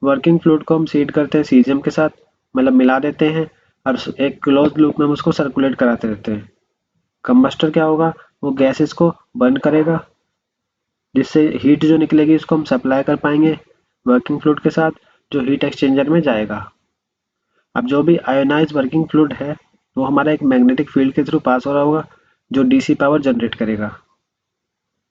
वर्किंग फ्लूइड को हम सीड करते हैं सीजियम के साथ, मतलब मिला देते हैं और एक क्लोज लूप में हम उसको सर्कुलेट कराते रहते हैं। कंबस्टर क्या होगा, वो गैसेस को बर्न करेगा जिससे हीट जो निकलेगी उसको हम सप्लाई कर पाएंगे वर्किंग फ्लूइड के साथ जो हीट एक्सचेंजर में जाएगा। अब जो भी आयोनाइज वर्किंग फ्लूइड है वो हमारा एक मैग्नेटिक फील्ड के थ्रू पास हो रहा होगा जो डीसी पावर जनरेट करेगा।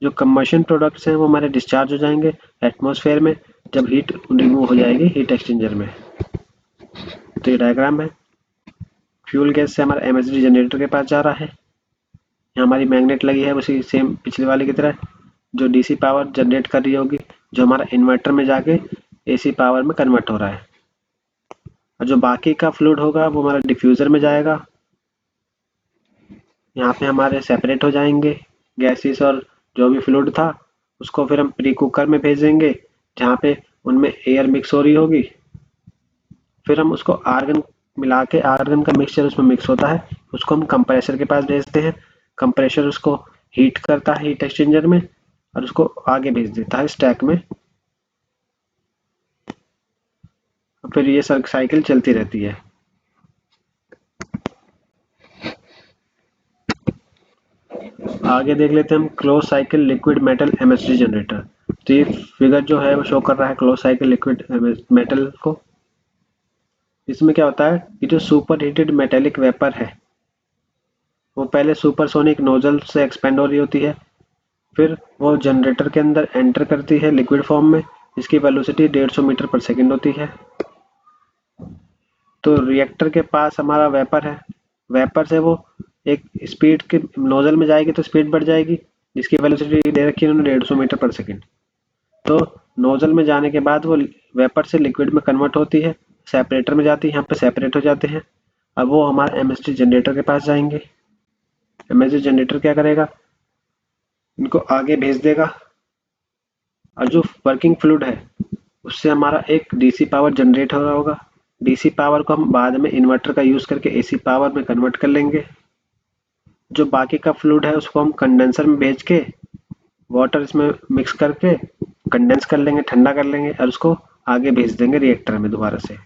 जो कंबशन प्रोडक्ट्स हैं वो हमारे डिस्चार्ज हो जाएंगे एटमॉस्फेयर में जब हीट रिमूव हो जाएगी हीट एक्सचेंजर में। तो ये डायग्राम है। फ्यूल गैस से हमारा एमएचडी जनरेटर के पास जा रहा है। यहाँ हमारी मैग्नेट लगी है उसी सेम पिछले वाले की तरह जो डीसी पावर जनरेट कर रही होगी, जो हमारा इन्वर्टर में जाके एसी पावर में कन्वर्ट हो रहा है। और जो बाकी का फ्लूइड होगा वो हमारा डिफ्यूज़र में जाएगा। यहाँ पे हमारे सेपरेट हो जाएंगे गैसेस और जो भी फ्लूइड था उसको फिर हम प्री कुकर में भेजेंगे जहाँ पे उनमें एयर मिक्स हो रही होगी। फिर हम उसको आर्गन मिला के आर्गन का मिक्सचर उसमें मिक्स होता है, उसको हम कंप्रेसर के पास भेजते हैं। कंप्रेसर उसको हीट करता है हीट एक्सचेंजर में और उसको आगे भेज देता है स्टैक में। फिर ये साइकिल चलती रहती है। आगे देख लेते हैं हम close cycle liquid metal MHD generator. तो ये फिगर जो है वो शो कर रहा है क्लोज साइकिल लिक्विड मेटल को। इसमें क्या होता है कि जो सुपर हीटेड मेटेलिक वेपर है वो पहले सुपरसोनिक नोजल से एक्सपेंड हो रही होती है, फिर वो जनरेटर के अंदर एंटर करती है लिक्विड फॉर्म में जिसकी वेलोसिटी 150 मीटर पर सेकंड होती है। तो रिएक्टर के पास हमारा वेपर है, वेपर से वो एक स्पीड के नोजल में जाएगी तो स्पीड बढ़ जाएगी, जिसकी वेलोसिटी दे रखी है उन्होंने 150 मीटर पर सेकंड। तो नोजल में जाने के बाद वो वेपर से लिक्विड में कन्वर्ट होती है, सेपरेटर में जाती है, यहाँ पे सेपरेट हो जाते हैं। अब वो हमारे एमएसडी जनरेटर के पास जाएंगे। एमएसडी जनरेटर क्या करेगा, इनको आगे भेज देगा, और जो वर्किंग फ्लूइड है उससे हमारा एक डीसी पावर जनरेट हो रहा होगा। डीसी पावर को हम बाद में इन्वर्टर का यूज करके एसी पावर में कन्वर्ट कर लेंगे। जो बाकी का फ्लूइड है उसको हम कंडेंसर में भेज के वाटर इसमें मिक्स करके कंडेंस कर लेंगे, ठंडा कर लेंगे, और उसको आगे भेज देंगे रिएक्टर में दोबारा से।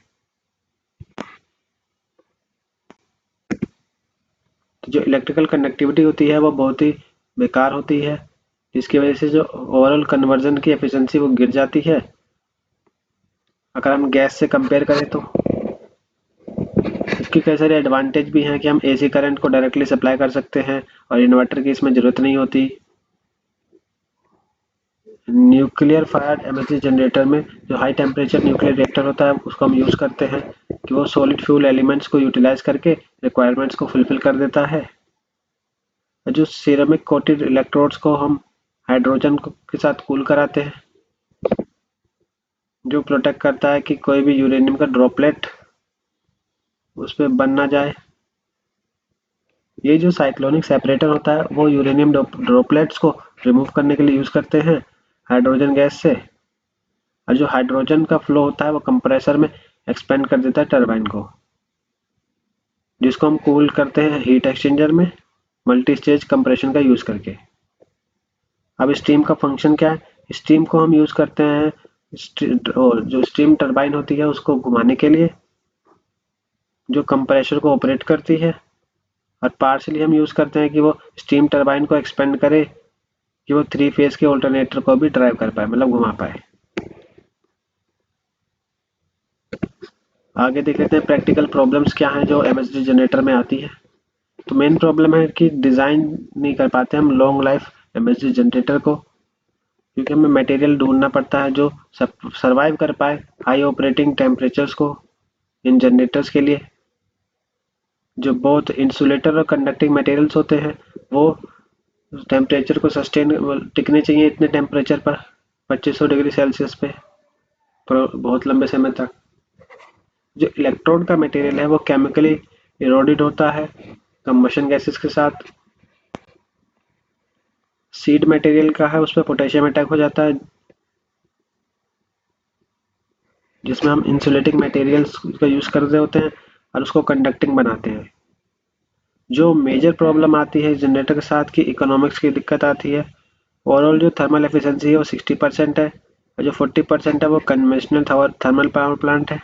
तो जो इलेक्ट्रिकल कंडक्टिविटी होती है वो बहुत ही बेकार होती है, जिसकी वजह से जो ओवरऑल कन्वर्जन की एफिशिएंसी वो गिर जाती है अगर हम गैस से कंपेयर करें तो। इसके कई सारे एडवांटेज भी हैं कि हम एसी करंट को डायरेक्टली सप्लाई कर सकते हैं और इन्वर्टर की इसमें ज़रूरत नहीं होती। न्यूक्लियर फायर्ड एमएसजी जनरेटर में जो हाई टेम्परेचर न्यूक्लियर रिएक्टर होता है उसको हम यूज़ करते हैं कि वो सॉलिड फ्यूल एलिमेंट्स को यूटिलाइज करके रिक्वायरमेंट्स को फुलफिल कर देता है। और जो सिरेमिक कोटेड इलेक्ट्रोड्स को हम हाइड्रोजन के साथ कूल कराते हैं, जो प्रोटेक्ट करता है कि कोई भी यूरेनियम का ड्रॉपलेट उस पर बन ना जाए। ये जो साइक्लोनिक सेपरेटर होता है वो यूरेनियम ड्रॉपलेट्स को रिमूव करने के लिए यूज़ करते हैं हाइड्रोजन गैस से। और जो हाइड्रोजन का फ्लो होता है वो कंप्रेसर में एक्सपेंड कर देता है टरबाइन को, जिसको हम कूल करते हैं हीट एक्सचेंजर में मल्टी स्टेज कंप्रेशन का यूज़ करके। अब स्टीम का फंक्शन क्या है, स्टीम को हम यूज़ करते हैं जो स्टीम टरबाइन होती है उसको घुमाने के लिए, जो कंप्रेसर को ऑपरेट करती है, और पार्शली हम यूज़ करते हैं कि वो स्टीम टरबाइन को एक्सपेंड करे कि वो 3 फेज के ऑल्टरनेटर को भी ड्राइव कर पाए, मतलब घुमा पाए। आगे देख लेते हैं प्रैक्टिकल प्रॉब्लम्स क्या हैं जो एमएसडी जनरेटर में आती है। तो मेन प्रॉब्लम है कि डिज़ाइन नहीं कर पाते हम लॉन्ग लाइफ एमएसडी जनरेटर को, क्योंकि हमें मटेरियल ढूंढना पड़ता है जो सर्वाइव कर पाए हाई ऑपरेटिंग टेम्परेचर्स को इन जनरेटर्स के लिए। जो बहुत इंसुलेटर और कंडक्टिंग मटेरियल्स होते हैं वो टेम्परेचर को सस्टेन टिकने चाहिए इतने टेम्परेचर पर 2500 डिग्री सेल्सियस पे बहुत लंबे समय तक। जो इलेक्ट्रोड का मटेरियल है वो केमिकली इरोडेड होता है कंबशन गैसेस के साथ। सीड मटेरियल का है उस पर पोटेशियम अटैक हो जाता है, जिसमें हम इंसुलेटिंग मटेरियल्स का यूज़ कर रहे होते हैं और उसको कंडक्टिंग बनाते हैं। जो मेजर प्रॉब्लम आती है जनरेटर के साथ की इकोनॉमिक्स की दिक्कत आती है। ओवरऑल जो थर्मल एफिशिएंसी है वो 60% है, और जो 40% है वो कन्वेंशनल थर्मल पावर प्लांट है।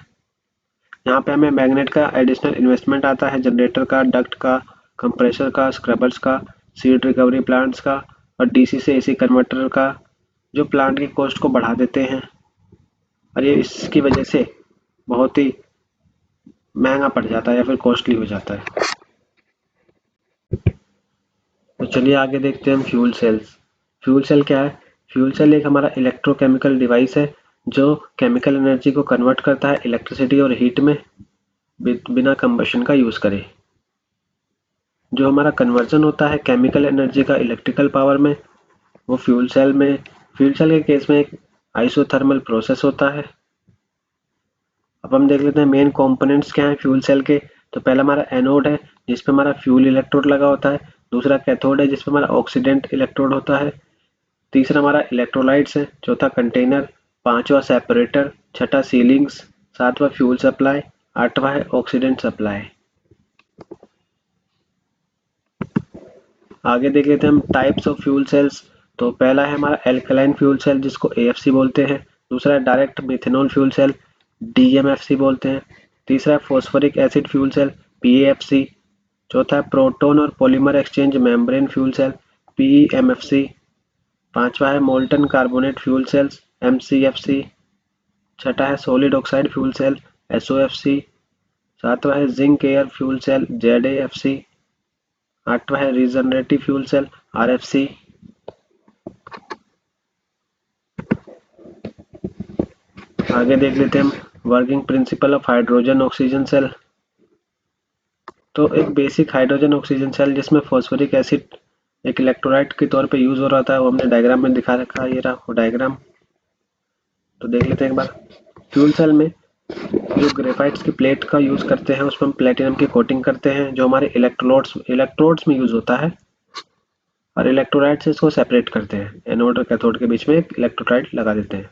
यहाँ पे हमें मैग्नेट का एडिशनल इन्वेस्टमेंट आता है, जनरेटर का, डक्ट का, कंप्रेसर का, स्क्रबर्स का, सीड रिकवरी प्लांट्स का, और डीसी से एसी कन्वर्टर का, जो प्लांट की कॉस्ट को बढ़ा देते हैं, और ये इसकी वजह से बहुत ही महंगा पड़ जाता है या फिर कॉस्टली हो जाता है। तो चलिए आगे देखते हैं हम फ्यूल सेल्स। फ्यूल सेल क्या है, फ्यूल सेल एक हमारा इलेक्ट्रोकेमिकल डिवाइस है जो केमिकल एनर्जी को कन्वर्ट करता है इलेक्ट्रिसिटी और हीट में बिना कंबशन का यूज़ करे। जो हमारा कन्वर्जन होता है केमिकल एनर्जी का इलेक्ट्रिकल पावर में, वो फ्यूल सेल के केस में एक आइसोथर्मल प्रोसेस होता है। अब हम देख लेते हैं मेन कंपोनेंट्स क्या हैं फ्यूल सेल के। तो पहला हमारा एनोड है जिसपे हमारा फ्यूल इलेक्ट्रोड लगा होता है, दूसरा कैथोड है जिसपे हमारा ऑक्सीडेंट इलेक्ट्रोड होता है, तीसरा हमारा इलेक्ट्रोलाइट्स है, चौथा कंटेनर, पांचवा सेपरेटर, छठा सीलिंग्स, सातवां फ्यूल सप्लाई, आठवां है ऑक्सीडेंट सप्लाई। आगे देख लेते हैं हम टाइप्स ऑफ फ्यूल सेल्स। तो पहला है हमारा एल्कलाइन फ्यूल सेल जिसको एएफसी बोलते हैं, दूसरा है direct methanol fuel cell DMFC बोलते हैं, तीसरा है phosphoric acid fuel cell PAFC, चौथा है प्रोटॉन और polymer exchange membrane fuel cell PEMFC, पांचवा है molten carbonate fuel cells MCFC, छठा है solid oxide fuel cell SOFC, सातवां है zinc air fuel cell ZFC, आठवां है रीजनरेटिव फ्यूल सेल आरएफसी। आगे देख लेते हैं हम working principle of hydrogen oxygen cell. तो एक बेसिक हाइड्रोजन ऑक्सीजन सेल जिसमें फॉस्फोरिक एसिड एक इलेक्ट्रोलाइट के तौर पे यूज हो रहा था, वो हमने डायग्राम में दिखा रखा है, ये रहा वो डायग्राम। तो देख लेते हैं एक बार। फ्यूल सेल में जो ग्रेफाइट्स की प्लेट का यूज करते हैं उसमें हम प्लेटिनम की कोटिंग करते हैं, जो हमारे इलेक्ट्रोड्स में यूज होता है, और इलेक्ट्रोलाइट से इसको सेपरेट करते हैं। एनोड और कैथोड के बीच में एक इलेक्ट्रोलाइट लगा देते हैं।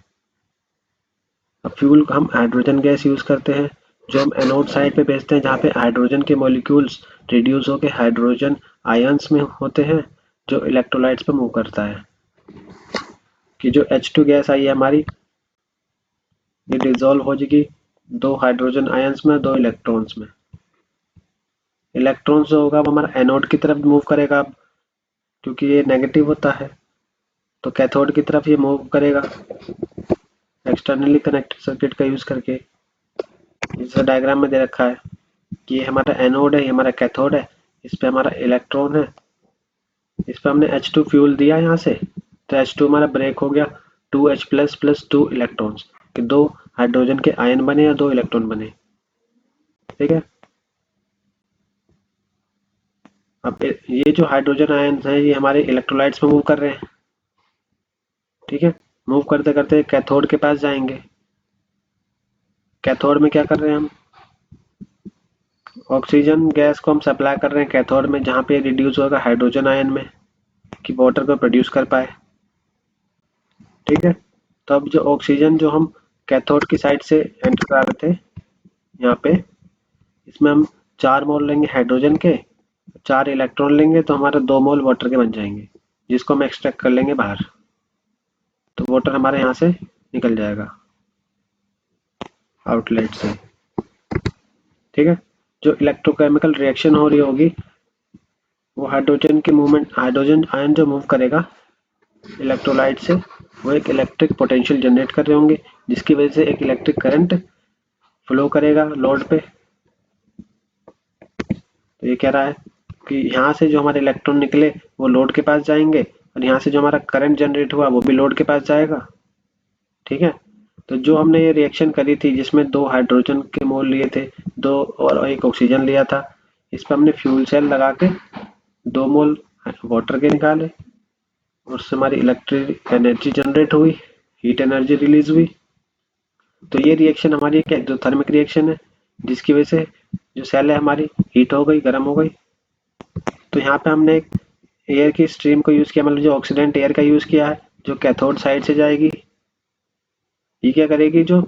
अब फ्यूल हम हाइड्रोजन गैस यूज करते हैं, जो हम एनोड साइड पे भेजते हैं, जहाँ पे हाइड्रोजन के मॉलिक्यूल्स रिड्यूस होकर हाइड्रोजन आयंस में होते हैं, जो इलेक्ट्रोलाइट्स पे मूव करता है। कि जो H2 गैस आई है हमारी, ये डिजोल्व हो जाएगी 2 हाइड्रोजन आयंस में, 2 इलेक्ट्रॉन्स में। इलेक्ट्रॉन्स जो होगा वो हमारा एनोड की तरफ मूव करेगा, क्योंकि ये नेगेटिव होता है, तो कैथोड की तरफ ये मूव करेगा एक्सटर्नली कनेक्टेड सर्किट का यूज करके। जैसे डायग्राम में दे रखा है कि ये हमारा एनोड है, ये हमारा कैथोड है, इस पे हमारा इलेक्ट्रॉन है, इस पे हमने H2 फ्यूल दिया यहाँ से, तो H2 हमारा ब्रेक हो गया, 2H प्लस प्लस 2 इलेक्ट्रॉन्स कि 2 हाइड्रोजन के आयन बने या 2 इलेक्ट्रॉन बने। ठीक है। अब ये जो हाइड्रोजन आयन है ये हमारे इलेक्ट्रोलाइट्स में मूव कर रहे हैं। ठीक है। मूव करते करते कैथोड के पास जाएंगे। कैथोड में क्या कर रहे हैं हम, ऑक्सीजन गैस को हम सप्लाई कर रहे हैं कैथोड में, जहाँ पे रिड्यूस होगा हाइड्रोजन आयन में कि वाटर को प्रोड्यूस कर पाए। ठीक है। तो अब जो ऑक्सीजन जो हम कैथोड की साइड से एंटर कर रहे थे यहाँ पे, इसमें हम 4 मोल लेंगे हाइड्रोजन के, 4 इलेक्ट्रॉन लेंगे, तो हमारे 2 मोल वाटर के बन जाएंगे, जिसको हम एक्सट्रैक्ट कर लेंगे बाहर। तो वाटर हमारे यहाँ से निकल जाएगा आउटलेट से। ठीक है। जो इलेक्ट्रोकेमिकल रिएक्शन हो रही होगी वो हाइड्रोजन के मूवमेंट, हाइड्रोजन आयन जो मूव करेगा इलेक्ट्रोलाइट से, वो एक इलेक्ट्रिक पोटेंशियल जनरेट कर रहे होंगे, जिसकी वजह से एक इलेक्ट्रिक करंट फ्लो करेगा लोड पे। तो ये कह रहा है कि यहाँ से जो हमारे इलेक्ट्रॉन निकले वो लोड के पास जाएंगे, और यहाँ से जो हमारा करंट जनरेट हुआ वो भी लोड के पास जाएगा। ठीक है। तो जो हमने ये रिएक्शन करी थी जिसमें 2 हाइड्रोजन के मोल लिए थे, 2 और 1 ऑक्सीजन लिया था, इस पर हमने फ्यूल सेल लगा के 2 मोल वाटर के निकाले, और उससे हमारी इलेक्ट्रिक एनर्जी जनरेट हुई, हीट एनर्जी रिलीज हुई। तो ये रिएक्शन हमारी एक एक्सोथर्मिक रिएक्शन है, जिसकी वजह से जो सेल है हमारी हीट हो गई, गर्म हो गई। तो यहाँ पे हमने एक एयर की स्ट्रीम को यूज किया, मतलब जो ऑक्सीडेंट एयर का यूज किया है, जो कैथोड साइड से जाएगी। ये क्या करेगी, जो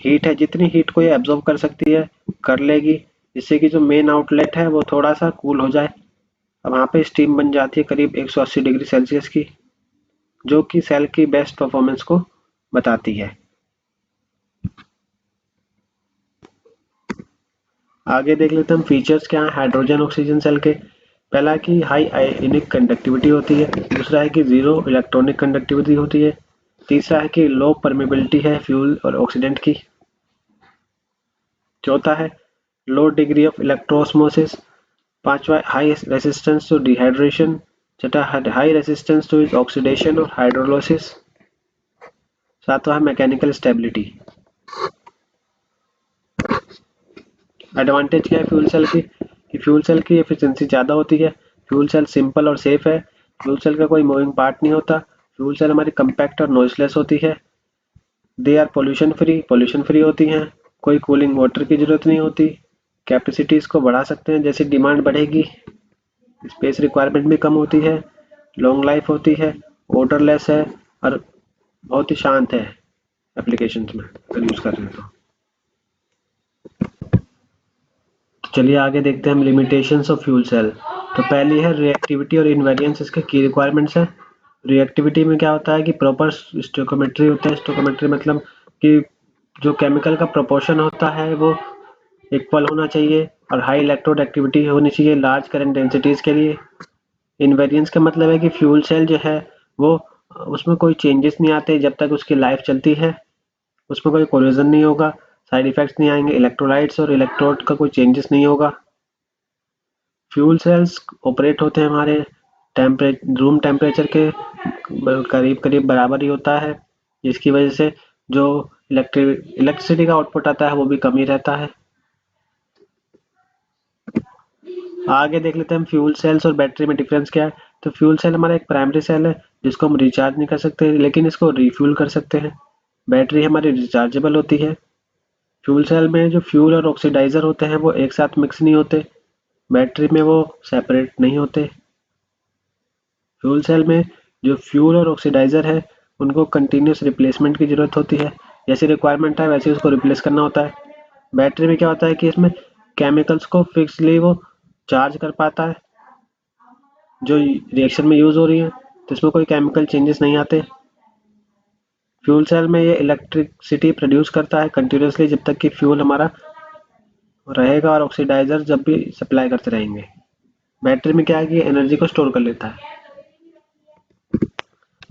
हीट है, जितनी हीट को ये एब्जॉर्ब कर सकती है कर लेगी, जिससे कि जो मेन आउटलेट है वो थोड़ा सा कूल हो जाए। अब वहाँ पे स्टीम बन जाती है करीब 180 डिग्री सेल्सियस की, जो कि सेल की बेस्ट परफॉर्मेंस को बताती है। आगे देख लेते हैं हम फीचर्स क्या है हाइड्रोजन ऑक्सीजन सेल के। पहला है कि हाई आयनिक कंडक्टिविटी होती है, दूसरा है कि जीरो इलेक्ट्रॉनिक कंडक्टिविटी होती है, तीसरा है कि लो परमेबिलिटी है फ्यूल और ऑक्सीडेंट की, चौथा है लो डिग्री ऑफ इलेक्ट्रोस्मोसिस, पांचवा हाई रेसिस्टेंस टू डिहाइड्रेशन, छठा हाई रेसिस्टेंस टू ऑक्सीडेशन और हाइड्रोलोसिस, सातवां है मैकेनिकल स्टेबिलिटी। एडवांटेज क्या है फ्यूल सेल की, कि फ्यूल सेल की एफिशिएंसी ज़्यादा होती है, फ्यूल सेल सिंपल और सेफ है, फ्यूल सेल का कोई मूविंग पार्ट नहीं होता, फ्यूल सेल हमारी कम्पैक्ट और नॉइसलेस होती है, दे आर पोल्यूशन फ्री होती हैं, कोई कूलिंग वाटर की ज़रूरत नहीं होती, कैपेसिटीज़ को बढ़ा सकते हैं, जैसे डिमांड बढ़ेगी, स्पेस रिक्वायरमेंट भी कम होती है, लॉन्ग लाइफ होती है, ओडरलेस है, और बहुत ही शांत है एप्लीकेशंस में अगर यूज़ कर रहे हैं तो। चलिए आगे देखते हैं हम लिमिटेशंस ऑफ फ्यूल सेल। तो पहली है रिएक्टिविटी और इनवेरियंस, इसके की रिक्वायरमेंट्स है। रिएक्टिविटी में क्या होता है कि प्रॉपर स्टोइकोमेट्री होता है। स्टोइकोमेट्री मतलब कि जो केमिकल का प्रोपोर्शन होता है वो इक्वल होना चाहिए, और हाई इलेक्ट्रोड एक्टिविटी होनी चाहिए लार्ज करंट डेंसिटीज के लिए। इनवेरियंस का मतलब है कि फ्यूल सेल जो है वो उसमें कोई चेंजेस नहीं आते जब तक उसकी लाइफ चलती है, उसमें कोई कोलिजन नहीं होगा, साइड इफेक्ट्स नहीं आएंगे, इलेक्ट्रोलाइट्स और इलेक्ट्रोड का कोई चेंजेस नहीं होगा। फ्यूल सेल्स ऑपरेट होते हैं हमारे रूम टेम्परेचर के करीब करीब बराबर ही होता है, जिसकी वजह से जो इलेक्ट्रिसिटी का आउटपुट आता है वो भी कम ही रहता है। आगे देख लेते हैं हम फ्यूल सेल्स और बैटरी में डिफरेंस क्या है। तो फ्यूल सेल हमारा एक प्राइमरी सेल है जिसको हम रिचार्ज नहीं कर सकते लेकिन इसको रिफ्यूल कर सकते हैं। बैटरी हमारी रिचार्जेबल होती है। फ्यूल सेल में जो फ्यूल और ऑक्सीडाइजर होते हैं वो एक साथ मिक्स नहीं होते, बैटरी में वो सेपरेट नहीं होते। फ्यूल सेल में जो फ्यूल और ऑक्सीडाइजर है उनको कंटिन्यूस रिप्लेसमेंट की ज़रूरत होती है, जैसी रिक्वायरमेंट है वैसे उसको रिप्लेस करना होता है। बैटरी में क्या होता है कि इसमें केमिकल्स को फिक्सली वो चार्ज कर पाता है जो रिएक्शन में यूज़ हो रही है, तो इसमें कोई केमिकल चेंजेस नहीं आते। फ्यूल सेल में ये इलेक्ट्रिसिटी प्रोड्यूस करता है कंटिन्यूसली जब तक कि फ्यूल हमारा रहेगा और ऑक्सीडाइजर जब भी सप्लाई करते रहेंगे। बैटरी में क्या है कि एनर्जी को स्टोर कर लेता है।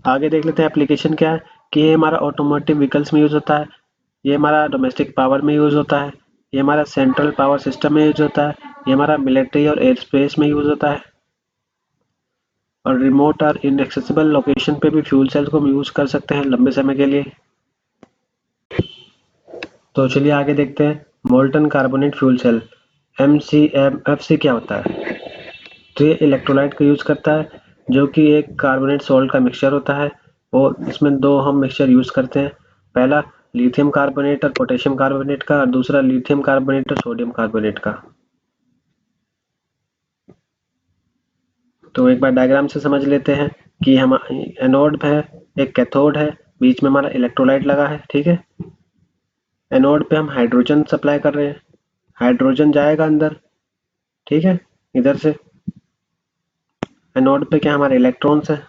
आगे देख लेते हैं एप्लीकेशन क्या है कि ये हमारा ऑटोमोटिव व्हीकल्स में यूज़ होता है, ये हमारा डोमेस्टिक पावर में यूज़ होता है, ये हमारा सेंट्रल पावर सिस्टम में यूज़ होता है, ये हमारा मिलिट्री और एयर स्पेस में यूज़ होता है, और रिमोट और इनएक्सेसिबल लोकेशन पे भी फ्यूल सेल्स को हम यूज़ कर सकते हैं लंबे समय के लिए। तो चलिए आगे देखते हैं molten carbonate fuel cell MCMFC क्या होता है। तो ये इलेक्ट्रोलाइट का यूज़ करता है जो कि एक कार्बोनेट सॉल्ट का मिक्सचर होता है, और इसमें दो हम मिक्सचर यूज़ करते हैं। पहला लिथियम कार्बोनेट और पोटेशियम कार्बोनेट का, और दूसरा लिथियम कार्बोनेट और सोडियम कार्बोनेट का। तो एक बार डायग्राम से समझ लेते हैं कि हम एनोड है, एक कैथोड है, बीच में हमारा इलेक्ट्रोलाइट लगा है, ठीक है। एनोड पे हम हाइड्रोजन सप्लाई कर रहे हैं, हाइड्रोजन जाएगा अंदर, ठीक है, इधर से। एनोड पे क्या हमारे इलेक्ट्रॉन्स हैं,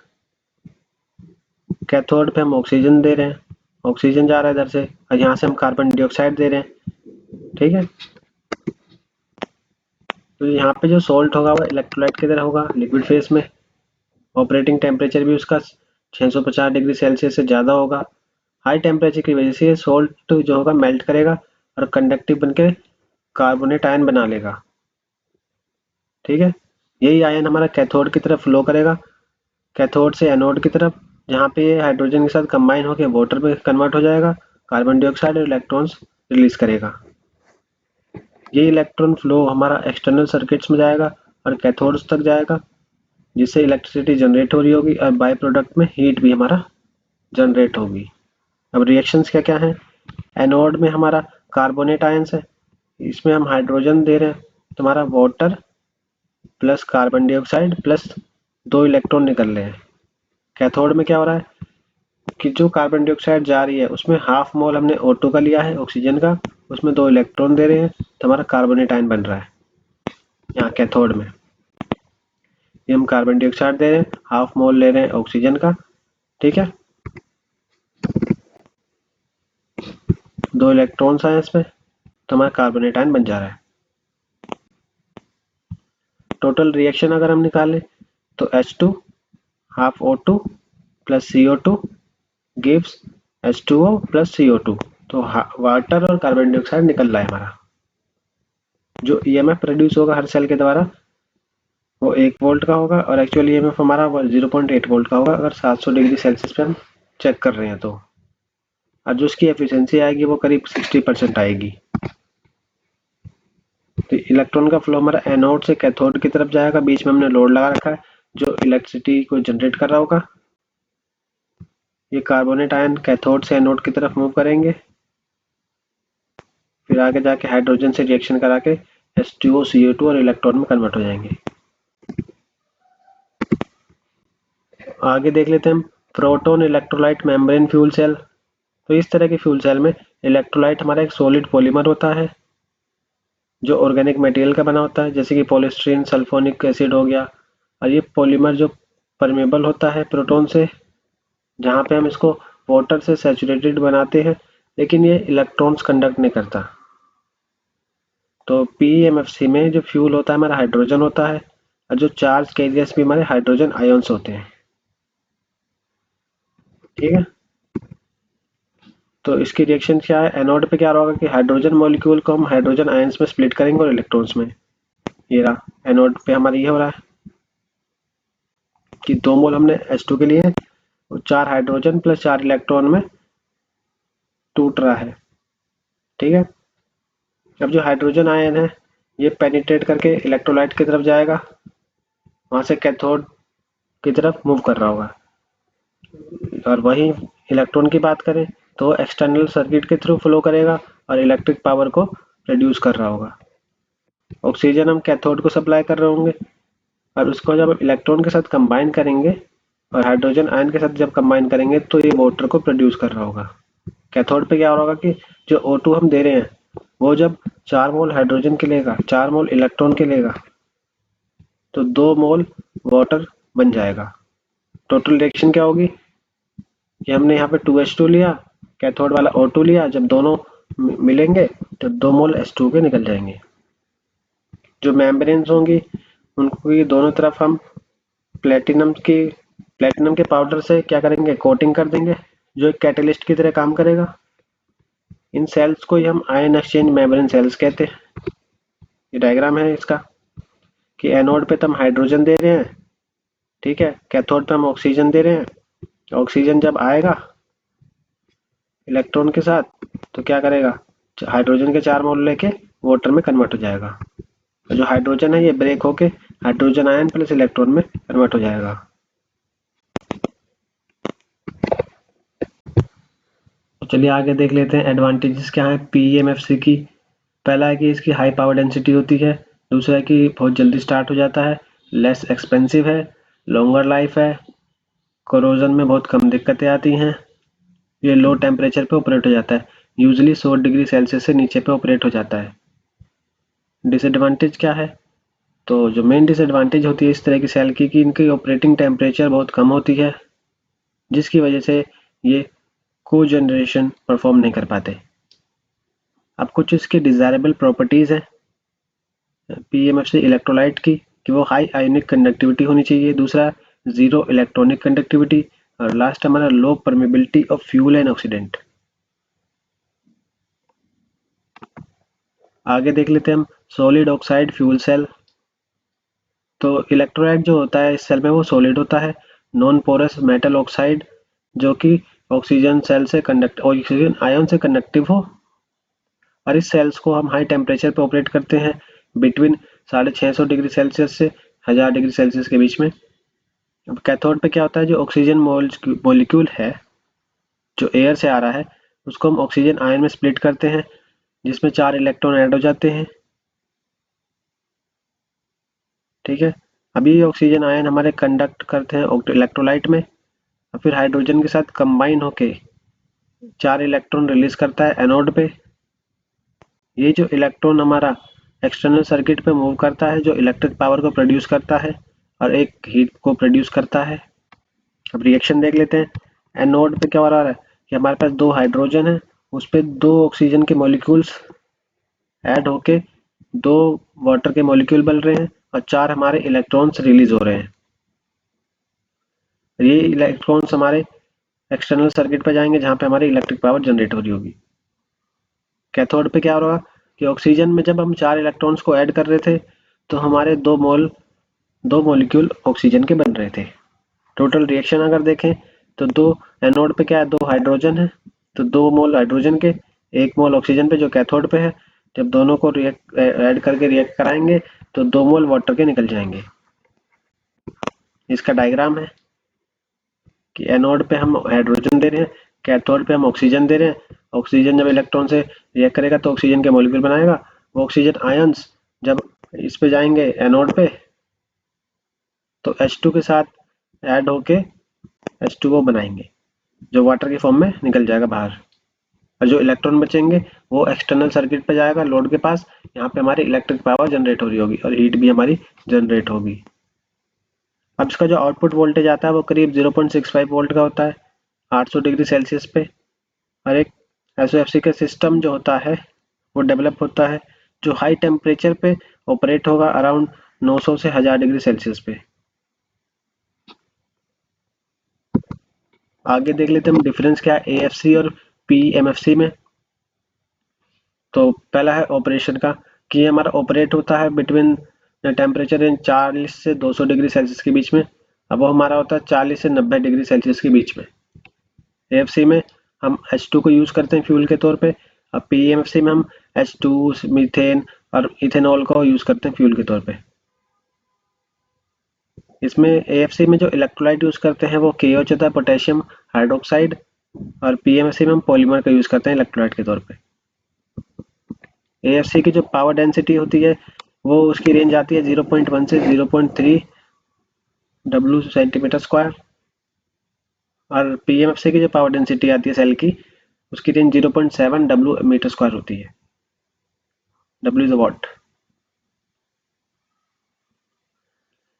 कैथोड पे हम ऑक्सीजन दे रहे हैं, ऑक्सीजन जा रहा है इधर से, और यहाँ से हम कार्बन डाइऑक्साइड दे रहे हैं, ठीक है। तो यहाँ पे जो सोल्ट होगा वो इलेक्ट्रोलाइट की तरह होगा लिक्विड फेस में। ऑपरेटिंग टेम्परेचर भी उसका 650 डिग्री सेल्सियस से ज़्यादा होगा। हाई टेम्परेचर की वजह से सोल्ट जो होगा मेल्ट करेगा और कंडक्टिव बनके कार्बोनेट आयन बना लेगा, ठीक है। यही आयन हमारा कैथोड की तरफ फ्लो करेगा, कैथोड से एनोड की तरफ, जहाँ पे ये हाइड्रोजन के साथ कंबाइन होकर वाटर में कन्वर्ट हो जाएगा, कार्बन डाइऑक्साइड और इलेक्ट्रॉन्स रिलीज करेगा। ये इलेक्ट्रॉन फ्लो हमारा एक्सटर्नल सर्किट्स में जाएगा और कैथोड्स तक जाएगा, जिससे इलेक्ट्रिसिटी जनरेट हो रही होगी और बाय प्रोडक्ट में हीट भी हमारा जनरेट होगी। अब रिएक्शंस क्या क्या हैं। एनोड में हमारा कार्बोनेट आयंस है, इसमें हम हाइड्रोजन दे रहे हैं, तो हमारा water plus carbon dioxide plus 2 electron निकल रहे हैं। कैथोड में क्या हो रहा है कि जो कार्बन डाइऑक्साइड जा रही है उसमें हाफ मोल हमने O2 का लिया है ऑक्सीजन का, उसमें 2 इलेक्ट्रॉन दे रहे हैं, तो हमारा कार्बोनेट आयन बन रहा है यहाँ कैथोड में। ये हम कार्बन डाइऑक्साइड दे रहे हैं, हाफ मोल ले रहे हैं ऑक्सीजन का, ठीक है। 2 इलेक्ट्रॉन्स आए इसमें, तो हमारा कार्बोनेट आयन बन जा रहा है। टोटल रिएक्शन अगर हम निकालें तो H2 half O2 plus CO2 gives H2O plus CO2। तो वाटर और कार्बन डाइऑक्साइड निकल रहा है हमारा। जो EMF प्रोड्यूस होगा हर सेल के द्वारा वो 1 वोल्ट का होगा, और एक्चुअल EMF हमारा 0.8 वोल्ट का होगा अगर 700 डिग्री सेल्सियस पे हम चेक कर रहे हैं तो। और जो उसकी एफिशिएंसी आएगी वो करीब 60% आएगी। तो इलेक्ट्रॉन का फ्लो हमारा एनोड से कैथोड की तरफ जाएगा, बीच में हमने लोड लगा रखा है जो इलेक्ट्रिसिटी को जनरेट कर रहा होगा। ये कार्बोनेट आयन कैथोड से एनोड की तरफ मूव करेंगे, फिर आगे जाके हाइड्रोजन से रिएक्शन करा के H2O CO2 और इलेक्ट्रॉन में कन्वर्ट हो जाएंगे। आगे देख लेते हैं हम proton electrolyte membrane fuel cell. तो इस तरह के फ्यूल सेल में इलेक्ट्रोलाइट हमारा एक सॉलिड पॉलीमर होता है जो ऑर्गेनिक मटेरियल का बना होता है, जैसे कि पॉलीस्टीरीन सल्फोनिक एसिड हो गया। और ये पॉलीमर जो परमेबल होता है प्रोटॉन से, जहाँ पे हम इसको वाटर से सैचुरेटेड बनाते हैं, लेकिन ये इलेक्ट्रॉन्स कंडक्ट नहीं करता। तो PEMFC में जो फ्यूल होता है हमारा हाइड्रोजन होता है, और जो चार्ज कैरियर्स भी हमारे हाइड्रोजन आयंस होते हैं, ठीक है। तो इसकी रिएक्शन क्या है, एनोड पे क्या होगा कि हाइड्रोजन मॉलिक्यूल को हम हाइड्रोजन आयंस में स्प्लिट करेंगे और इलेक्ट्रॉन्स में। ये रहा एनोड पे हमारा ये हो रहा है कि 2 मोल हमने H2 के लिए और 4 हाइड्रोजन प्लस 4 इलेक्ट्रॉन में टूट रहा है। ठीक है, अब जो हाइड्रोजन आयन है ये पेनिट्रेट करके इलेक्ट्रोलाइट की तरफ जाएगा, वहां से कैथोड की तरफ मूव कर रहा होगा। और वही इलेक्ट्रॉन की बात करें तो एक्सटर्नल सर्किट के थ्रू फ्लो करेगा और इलेक्ट्रिक पावर को प्रोड्यूस कर रहा होगा। ऑक्सीजन हम कैथोड को सप्लाई कर रहे होंगे और उसको जब इलेक्ट्रॉन के साथ कंबाइन करेंगे और हाइड्रोजन आयन के साथ जब कंबाइन करेंगे तो ये वाटर को प्रोड्यूस कर रहा होगा। कैथोड पे क्या हो रहा होगा कि जो O2 हम दे रहे हैं वो जब 4 मोल हाइड्रोजन के लेगा, 4 मोल इलेक्ट्रॉन के लेगा, तो 2 मोल वाटर बन जाएगा। टोटल रिएक्शन क्या होगी कि हमने यहाँ पे 2H2 लिया, कैथोड वाला O2 लिया, जब दोनों मिलेंगे तो 2 मोल H2 के निकल जाएंगे। जो मेम्ब्रेन्स होंगी उनको ये दोनों तरफ हम प्लेटिनम के पाउडर से क्या करेंगे, कोटिंग कर देंगे, जो एक कैटेलिस्ट की तरह काम करेगा। इन सेल्स को ही हम आयन एक्सचेंज मेम्ब्रेन सेल्स कहते हैं। ये डायग्राम है इसका कि एनोड पे तो हम हाइड्रोजन दे रहे हैं, ठीक है, कैथोड पे हम ऑक्सीजन दे रहे हैं। ऑक्सीजन जब आएगा इलेक्ट्रॉन के साथ तो क्या करेगा, हाइड्रोजन के 4 मोल लेके वाटर में कन्वर्ट हो जाएगा। तो जो हाइड्रोजन है ये ब्रेक होके हाइड्रोजन आयन प्लस इलेक्ट्रॉन में कन्वर्ट हो जाएगा। तो चलिए आगे देख लेते हैं एडवांटेजेस क्या है पीएमएफसी की। पहला है कि इसकी हाई पावर डेंसिटी होती है, दूसरा है कि बहुत जल्दी स्टार्ट हो जाता है, लेस एक्सपेंसिव है, लॉन्गर लाइफ है, कोरोजन में बहुत कम दिक्कतें आती हैं, ये लो टेम्परेचर पे ऑपरेट हो जाता है, यूजली 100 डिग्री सेल्सियस से नीचे पे ऑपरेट हो जाता है। डिसएडवांटेज क्या है, तो जो मेन डिसएडवांटेज होती है इस तरह की सेल की कि इनकी ऑपरेटिंग टेम्परेचर बहुत कम होती है, जिसकी वजह से ये को जनरेशन परफॉर्म नहीं कर पाते। अब कुछ इसकी डिजायरेबल प्रॉपर्टीज है पीएमएफसी इलेक्ट्रोलाइट की कि वो हाई आयोनिक कंडक्टिविटी होनी चाहिए, दूसरा जीरो इलेक्ट्रॉनिक कंडक्टिविटी, और लास्ट हमारा low permeability of fuel and oxidant. आगे देख लेते हैं हम सॉलिड ऑक्साइड फ्यूल सेल। तो इलेक्ट्रोलाइट जो होता है इस सेल में वो सॉलिड होता है, नॉन पोरस मेटल ऑक्साइड, जो कि ऑक्सीजन आयन से कंडक्टिव हो, और इस सेल्स को हम हाई टेम्परेचर पे ऑपरेट करते हैं बिटवीन 650 डिग्री सेल्सियस से 1000 डिग्री सेल्सियस के बीच में। अब कैथोड पे क्या होता है, जो ऑक्सीजन मॉलिक्यूल है जो एयर से आ रहा है उसको हम ऑक्सीजन आयन में स्प्लिट करते हैं, जिसमें 4 इलेक्ट्रॉन ऐड हो जाते हैं। ठीक है, अभी ये ऑक्सीजन आयन हमारे कंडक्ट करते हैं इलेक्ट्रोलाइट में, और फिर हाइड्रोजन के साथ कंबाइन होके 4 इलेक्ट्रॉन रिलीज करता है एनोड पे। ये जो इलेक्ट्रॉन हमारा एक्सटर्नल सर्किट पे मूव करता है, जो इलेक्ट्रिक पावर को प्रोड्यूस करता है और एक हीट को प्रोड्यूस करता है। अब रिएक्शन देख लेते हैं। एनोड पे क्या हो रहा है कि हमारे पास 2 हाइड्रोजन है, उस पे 2 ऑक्सीजन के मॉलिक्यूल्स ऐड होके 2 वाटर के मॉलिक्यूल बन रहे हैं और 4 हमारे इलेक्ट्रॉन्स रिलीज हो रहे हैं। ये इलेक्ट्रॉन्स हमारे एक्सटर्नल सर्किट पे जाएंगे जहाँ पे हमारी इलेक्ट्रिक पावर जनरेट हो रही होगी। कैथोड पे क्या हो रहा कि ऑक्सीजन में जब हम 4 इलेक्ट्रॉन्स को ऐड कर रहे थे तो हमारे 2 मॉलिक्यूल ऑक्सीजन के बन रहे थे। टोटल रिएक्शन अगर देखें तो 2 एनोड पे क्या है, 2 हाइड्रोजन है, तो 2 मोल हाइड्रोजन के 1 मोल ऑक्सीजन पे जो कैथोड पे है, जब दोनों को रिएक्ट ऐड करके रिएक्ट कराएंगे तो 2 मोल वाटर के निकल जाएंगे। इसका डायग्राम है कि एनोड पे हम हाइड्रोजन दे रहे हैं, कैथोड पे हम ऑक्सीजन दे रहे हैं। ऑक्सीजन जब इलेक्ट्रॉन से रिएक्ट करेगा तो ऑक्सीजन के मॉलिक्यूल बनाएगा, वो ऑक्सीजन आयंस जब इस पे जाएंगे एनोड पे तो H2 के साथ ऐड होके H2O बनाएंगे, जो वाटर के फॉर्म में निकल जाएगा बाहर, और जो इलेक्ट्रॉन बचेंगे वो एक्सटर्नल सर्किट पे जाएगा लोड के पास, यहाँ पे हमारी इलेक्ट्रिक पावर जनरेट हो रही होगी और हीट भी हमारी जनरेट होगी। अब इसका जो आउटपुट वोल्टेज आता है वो करीब 0.65 वोल्ट का होता है 800 डिग्री सेल्सियस पे, और एक SOFC का सिस्टम जो होता है वो डेवलप होता है जो हाई टेम्परेचर पे ऑपरेट होगा अराउंड 900 से 1000 डिग्री सेल्सियस पे। आगे देख लेते हैं हम डिफरेंस क्या है AFC और PMFC में। तो पहला है ऑपरेशन का कि ये हमारा ऑपरेट होता है बिटवीन टेम्परेचर रेंज 40 से 200 डिग्री सेल्सियस के बीच में। अब वो हमारा होता है 40 से 90 डिग्री सेल्सियस के बीच में। AFC में हम H2 को यूज़ करते हैं फ्यूल के तौर पे। अब PEMFC में हम H2, मीथेन और इथेनॉल को यूज़ करते हैं फ्यूल के तौर पे। इसमें AFC में जो इलेक्ट्रोलाइट यूज़ करते हैं वो KOH होता है, पोटेशियम हाइड्रोक्साइड, और PMFC में हम पॉलीमर का यूज़ करते हैं इलेक्ट्रोलाइट के तौर पे। AFC की जो पावर डेंसिटी होती है वो उसकी रेंज आती है 0.1 से 0.3 W सेंटीमीटर स्क्वायर, और PMFC की जो पावर डेंसिटी आती है सेल की उसकी रेंज 0.7 W मीटर स्क्वायर होती है। W is what.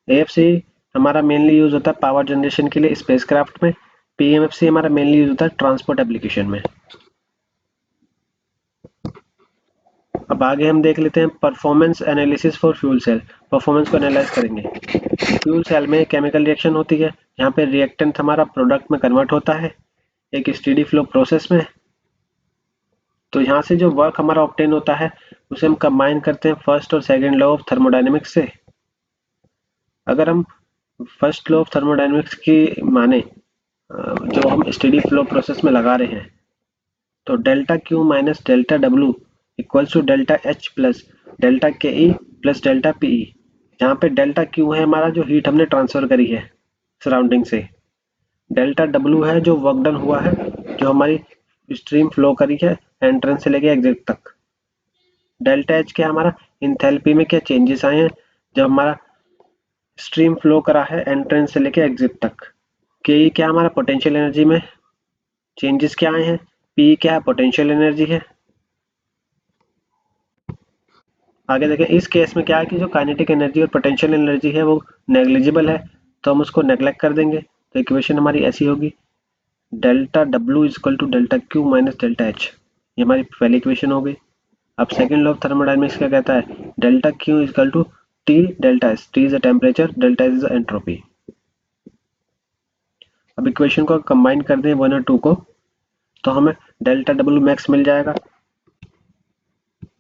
AFC हमारा मेनली यूज होता है पावर जनरेशन के लिए स्पेसक्राफ्ट में। PMFC हमारा मेनली यूज होता है ट्रांसपोर्ट एप्लीकेशन में। अब आगे हम देख लेते हैं performance analysis for fuel cell. Performance को एनालाइज करेंगे। फ्यूल सेल में केमिकल रिएक्शन होती है, यहाँ पे रिएक्टेंट हमारा प्रोडक्ट में कन्वर्ट होता है एक स्टेडी फ्लो प्रोसेस में। तो यहाँ से जो वर्क हमारा ऑब्टेन होता है उसे हम कंबाइन करते हैं फर्स्ट और सेकंड लॉ ऑफ थर्मोडायनेमिक्स से। अगर हम फर्स्ट लॉ ऑफ थर्मोडायनेमिक्स की माने जो हम स्टेडी फ्लो प्रोसेस में लगा रहे हैं, तो delta Q minus delta W equals to delta H plus delta K E plus delta P E. यहाँ पे डेल्टा क्यू है हमारा जो हीट हमने ट्रांसफर करी है सराउंडिंग से, डेल्टा डब्ल्यू है जो वर्क डन हुआ है, जो हमारी स्ट्रीम फ्लो करी है एंट्रेंस से लेके एग्जिट तक। डेल्टा एच क्या हमारा इंथैल्पी में क्या चेंजेस आए हैं जब हमारा स्ट्रीम फ्लो करा है एंट्रेंस से लेके एग्जिट तक। के ई क्या हमारा पोटेंशियल एनर्जी में चेंजेस क्या आए हैं। पी क्या है पोटेंशियल एनर्जी है। आगे देखें इस केस में क्या है कि जो काइनेटिक एनर्जी और पोटेंशियल एनर्जी है वो नेग्लिजिबल है, तो हम उसको नेग्लेक्ट कर देंगे। तो इक्वेशन हमारी ऐसी होगी delta W is equal to delta Q minus delta H. ये हमारी पहली इक्वेशन हो गई। अब सेकंड लॉ ऑफ थर्मोडायनेमिक्स क्या कहता है, delta Q is equal to T delta S. T is a temperature, delta S is a entropy. अब इक्वेशन को कंबाइन कर दें 1 और 2 को, तो हमें डेल्टा डब्ल्यू मैक्स मिल जाएगा।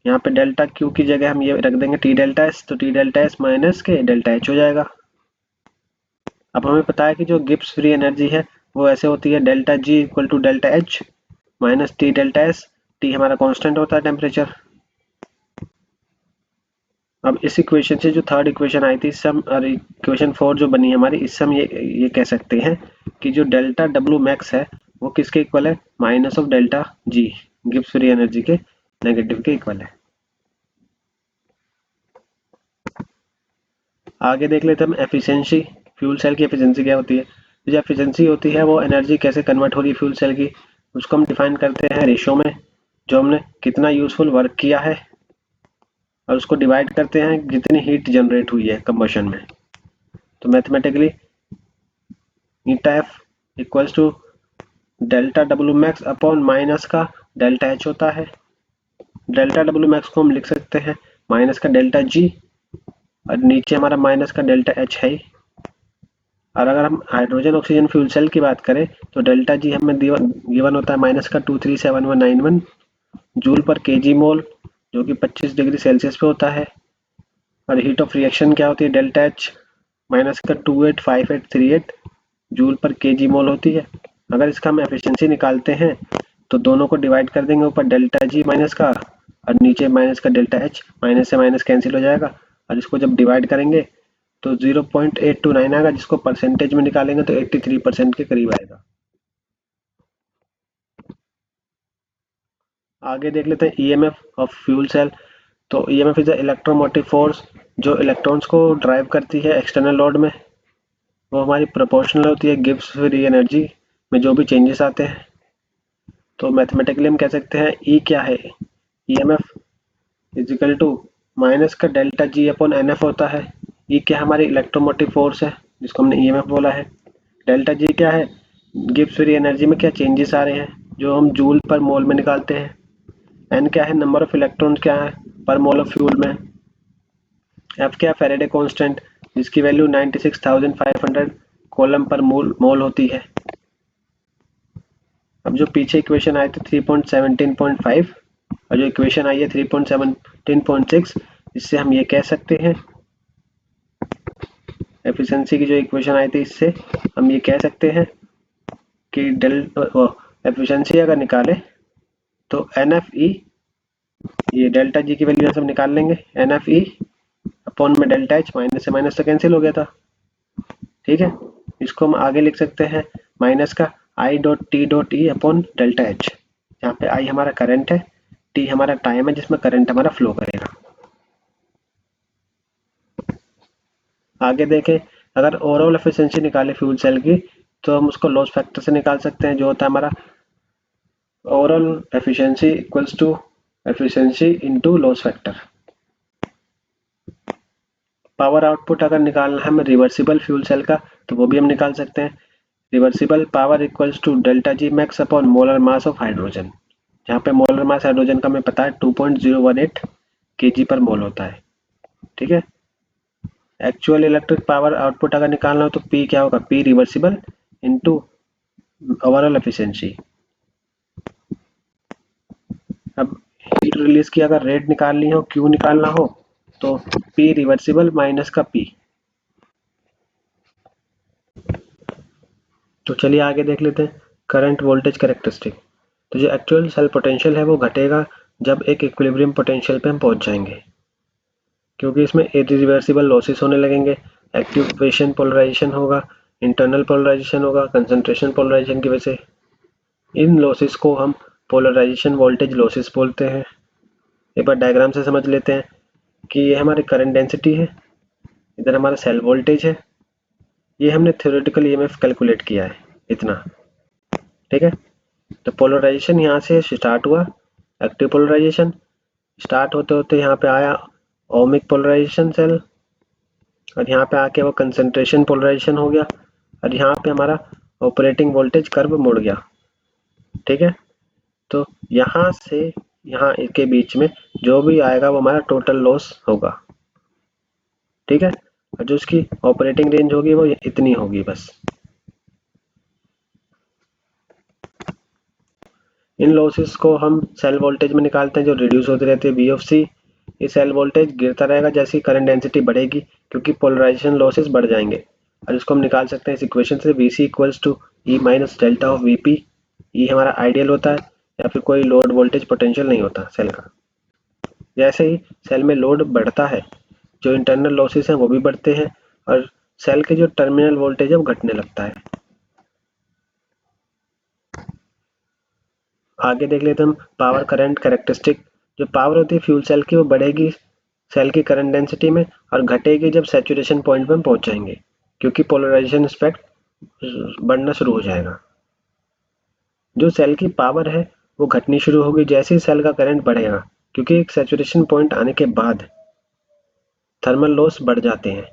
यहाँ पे डेल्टा क्यू की जगह हम ये रख देंगे टी डेल्टा एस, तो टी डेल्टा एस माइनस के डेल्टा एच हो जाएगा। अब हमें पता है कि जो गिब्स फ्री एनर्जी है वो ऐसे होती है delta G equal to delta H minus T delta S. T हमारा कांस्टेंट होता है टेम्परेचर। अब इस इक्वेशन से जो थर्ड इक्वेशन आई थी इससे हम, और इक्वेशन 4 जो बनी है हमारी, इससे हम ये कह सकते हैं कि जो डेल्टा डब्ल्यू मैक्स है वो किसके इक्वल है, minus of delta G, Gibbs free energy के नेगेटिव के इक्वल है। आगे देख लेते हैं हम एफिशिएंसी। फ्यूल सेल की एफिशिएंसी क्या होती है। जो एफिशिएंसी होती है वो एनर्जी कैसे कन्वर्ट हो रही है फ्यूल सेल की, उसको हम डिफाइन करते हैं रेशो में, जो हमने कितना यूजफुल वर्क किया है, और उसको डिवाइड करते हैं जितनी हीट जनरेट हुई है कंबशन में। तो mathematically eta F equals to delta W max upon minus का डेल्टा एच होता है। डेल्टा डब्ल्यू मैक्स को हम लिख सकते हैं माइनस का डेल्टा जी, और नीचे हमारा माइनस का डेल्टा एच है ही। और अगर हम हाइड्रोजन ऑक्सीजन फ्यूल सेल की बात करें तो डेल्टा जी हमें गिवन होता है माइनस का 237191 जूल पर केजी मोल, जो कि 25 डिग्री सेल्सियस पे होता है। और हीट ऑफ रिएक्शन क्या होती है, डेल्टा एच माइनस का 285838 जूल पर केजी मोल होती है। अगर इसका हम एफिशिएंसी निकालते हैं तो दोनों को डिवाइड कर देंगे, ऊपर डेल्टा जी माइनस का और नीचे माइनस का डेल्टा एच, माइनस से माइनस कैंसिल हो जाएगा, और इसको जब डिवाइड करेंगे तो 0.829 आएगा, जिसको परसेंटेज में निकालेंगे तो 83% के करीब आएगा। आगे देख लेते हैं ईएमएफ ऑफ फ्यूल सेल। तो EMF is a electromotive force जो इलेक्ट्रॉन्स को ड्राइव करती है एक्सटर्नल लोड में। वो हमारी प्रोपोर्शनल होती है गिब्स फ्री एनर्जी में जो भी चेंजेस आते हैं। तो मैथमेटिकली हम कह सकते हैं ई क्या है, EMF is equal to minus का डेल्टा जी अपॉन एनएफ होता है। ई क्या हमारी इलेक्ट्रोमोटिव फोर्स है जिसको हमने ईएमएफ बोला है। डेल्टा जी क्या है, गिब्स फ्री एनर्जी में क्या चेंजेस आ रहे हैं जो हम जूल पर मोल में निकालते हैं। एन क्या है, नंबर ऑफ इलेक्ट्रॉन क्या है पर मोल ऑफ फ्यूल में। एफ क्या है, फेरेडे कांस्टेंट जिसकी वैल्यू 96,500 कूलम पर मोल होती है। अब जो पीछे इक्वेशन आए थे 3.17.5 और जो इक्वेशन आई है 3.17.6, इससे हम ये कह सकते हैं, एफिशिएंसी की जो इक्वेशन आई थी इससे हम ये कह सकते हैं कि एफिशिएंसी अगर निकाले तो NFE, ये डेल्टा जी की वैल्यू सब निकाल लेंगे, NFE अपॉन में डेल्टा एच, माइनस से माइनस तो कैंसिल हो गया था, ठीक है। इसको हम आगे लिख सकते हैं माइनस का I dot T dot E upon delta H, जहाँ पे आई हमारा करंट है, टी हमारा टाइम है जिसमें करंट हमारा फ्लो करेगा। आगे देखें, अगर ओवरऑल एफिशिएंसी निकाले फ्यूल सेल की तो हम उसको लॉस फैक्टर से निकाल सकते हैं, जो होता है हमारा overall efficiency equals to efficiency into loss factor. Power output अगर निकालना है हमें रिवर्सिबल फ्यूल सेल का तो वो भी हम निकाल सकते हैं। Reversible power equals to delta G max upon molar mass of hydrogen, जहाँ पे मोलर मास हाइड्रोजन का हमें पता है 2.018 kg पर मोल होता है, ठीक है। एक्चुअल इलेक्ट्रिक पावर आउटपुट अगर निकालना हो तो P क्या होगा, P reversible into overall efficiency. अब हीट रिलीज की अगर रेट निकालनी हो, Q निकालना हो तो P रिवर्सिबल माइनस का P। तो चलिए आगे देख लेते हैं करंट वोल्टेज कैरेक्टरिस्टिक। तो जो एक्चुअल सेल पोटेंशियल है वो घटेगा जब एक इक्विलिब्रियम पोटेंशियल पे हम पहुंच जाएंगे, क्योंकि इसमें इरिवर्सिबल लॉसेस होने लगेंगे, एक्टिवेशन पोलराइजेशन होगा, इंटरनल पोलराइजेशन होगा, कंसंट्रेशन पोलराइजेशन की वजह से। इन लॉसेस को हम पोलराइजेशन वोल्टेज लॉसेस बोलते हैं। एक बार डायग्राम से समझ लेते हैं कि ये हमारी करंट डेंसिटी है, इधर हमारा सेल वोल्टेज है, ये हमने थ्योरेटिकल ईएमएफ कैलकुलेट किया है इतना, ठीक है। तो पोलराइजेशन यहाँ से स्टार्ट हुआ, एक्टिव पोलराइजेशन स्टार्ट होते होते यहाँ पे आया ओमिक पोलराइजेशन सेल, और यहाँ पे आके वो कंसंट्रेशन पोलराइजेशन हो गया, और यहाँ पे हमारा ऑपरेटिंग वोल्टेज कर्व मुड़ गया, ठीक है। तो यहाँ से यहाँ के बीच में जो भी आएगा वो हमारा टोटल लॉस होगा, ठीक है। और जो उसकी ऑपरेटिंग रेंज होगी वो इतनी होगी बस। इन लॉसेस को हम सेल वोल्टेज में निकालते हैं जो रिड्यूस होती रहती है V ऑफ C। ये सेल वोल्टेज गिरता रहेगा जैसी करंट डेंसिटी बढ़ेगी, क्योंकि पोलराइजेशन लॉसेस बढ़ जाएंगे, और इसको हम निकाल सकते हैं इस इक्वेशन से VC equals to E minus delta of VP। E हमारा आइडियल होता है या फिर कोई लोड वोल्टेज पोटेंशियल नहीं होता सेल का। जैसे ही सेल में लोड बढ़ता है जो इंटरनल लॉसेस हैं वो भी बढ़ते हैं, और सेल के जो टर्मिनल वोल्टेज है वो घटने लगता है। आगे देख लेते हैं हम पावर करंट कैरेक्टरिस्टिक। जो पावर होती है फ्यूल सेल की वो बढ़ेगी सेल की करंट डेंसिटी में, और घटेगी जब सैचुरेशन पॉइंट पे हम पहुंच जाएंगे, क्योंकि पोलराइजेशन इफेक्ट बढ़ना शुरू हो जाएगा। जो सेल की पावर है वो घटनी शुरू होगी जैसे ही सेल का करंट बढ़ेगा, क्योंकि एक सैचुरेशन पॉइंट आने के बाद थर्मल लॉस बढ़ जाते हैं,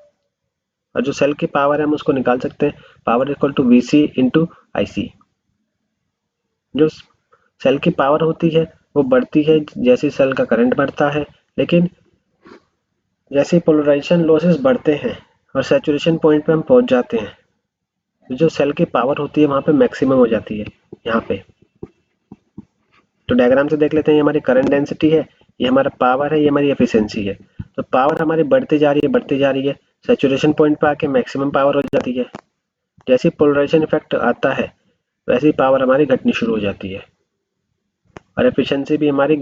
और जो सेल की पावर है हम उसको निकाल सकते हैं power equal to VC into IC। जो सेल की पावर होती है वो बढ़ती है जैसे सेल का करंट बढ़ता है, लेकिन जैसे पोलराइजेशन लॉसेस बढ़ते हैं और सैचुरेशन पॉइंट पे हम पहुंच जाते हैं, तो जो सेल की पावर होती है वहां पे मैक्सिमम हो जाती है यहाँ पे। तो डायग्राम से देख लेते हैं, ये हमारी करंट डेंसिटी है, ये हमारा पावर है, ये हमारी एफिशिएंसी है। तो पावर हमारी बढ़ती जा रही है बढ़ती जा रही है, सैचुरेशन पॉइंट पे आके मैक्सिमम पावर हो जाती है। जैसे पोलराइजेशन इफेक्ट आता है वैसे ही पावर हमारी घटनी शुरू हो जाती है, और एफिशिएंसी भी हमारी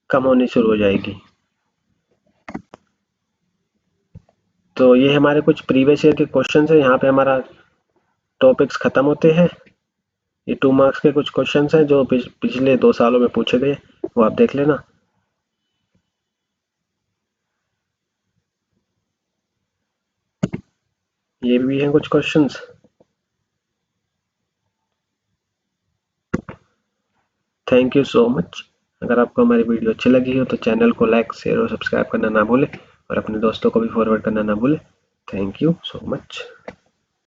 कम होनी शुरू हो जाएगी। तो ये हमारे कुछ प्रीवियस ईयर के क्वेश्चन है, यहाँ पे हमारा टॉपिक्स खत्म होते हैं। ये 2 मार्क्स के कुछ क्वेश्चन हैं जो पिछले 2 सालों में पूछे गए, वो आप देख लेना। ये भी हैं कुछ questions. Thank you so much. अगर आपको हमारी वीडियो अच्छी लगी हो तो चैनल को लाइक शेयर और सब्सक्राइब करना ना भूलें, और अपने दोस्तों को भी फॉरवर्ड करना ना भूलें। Thank you so much.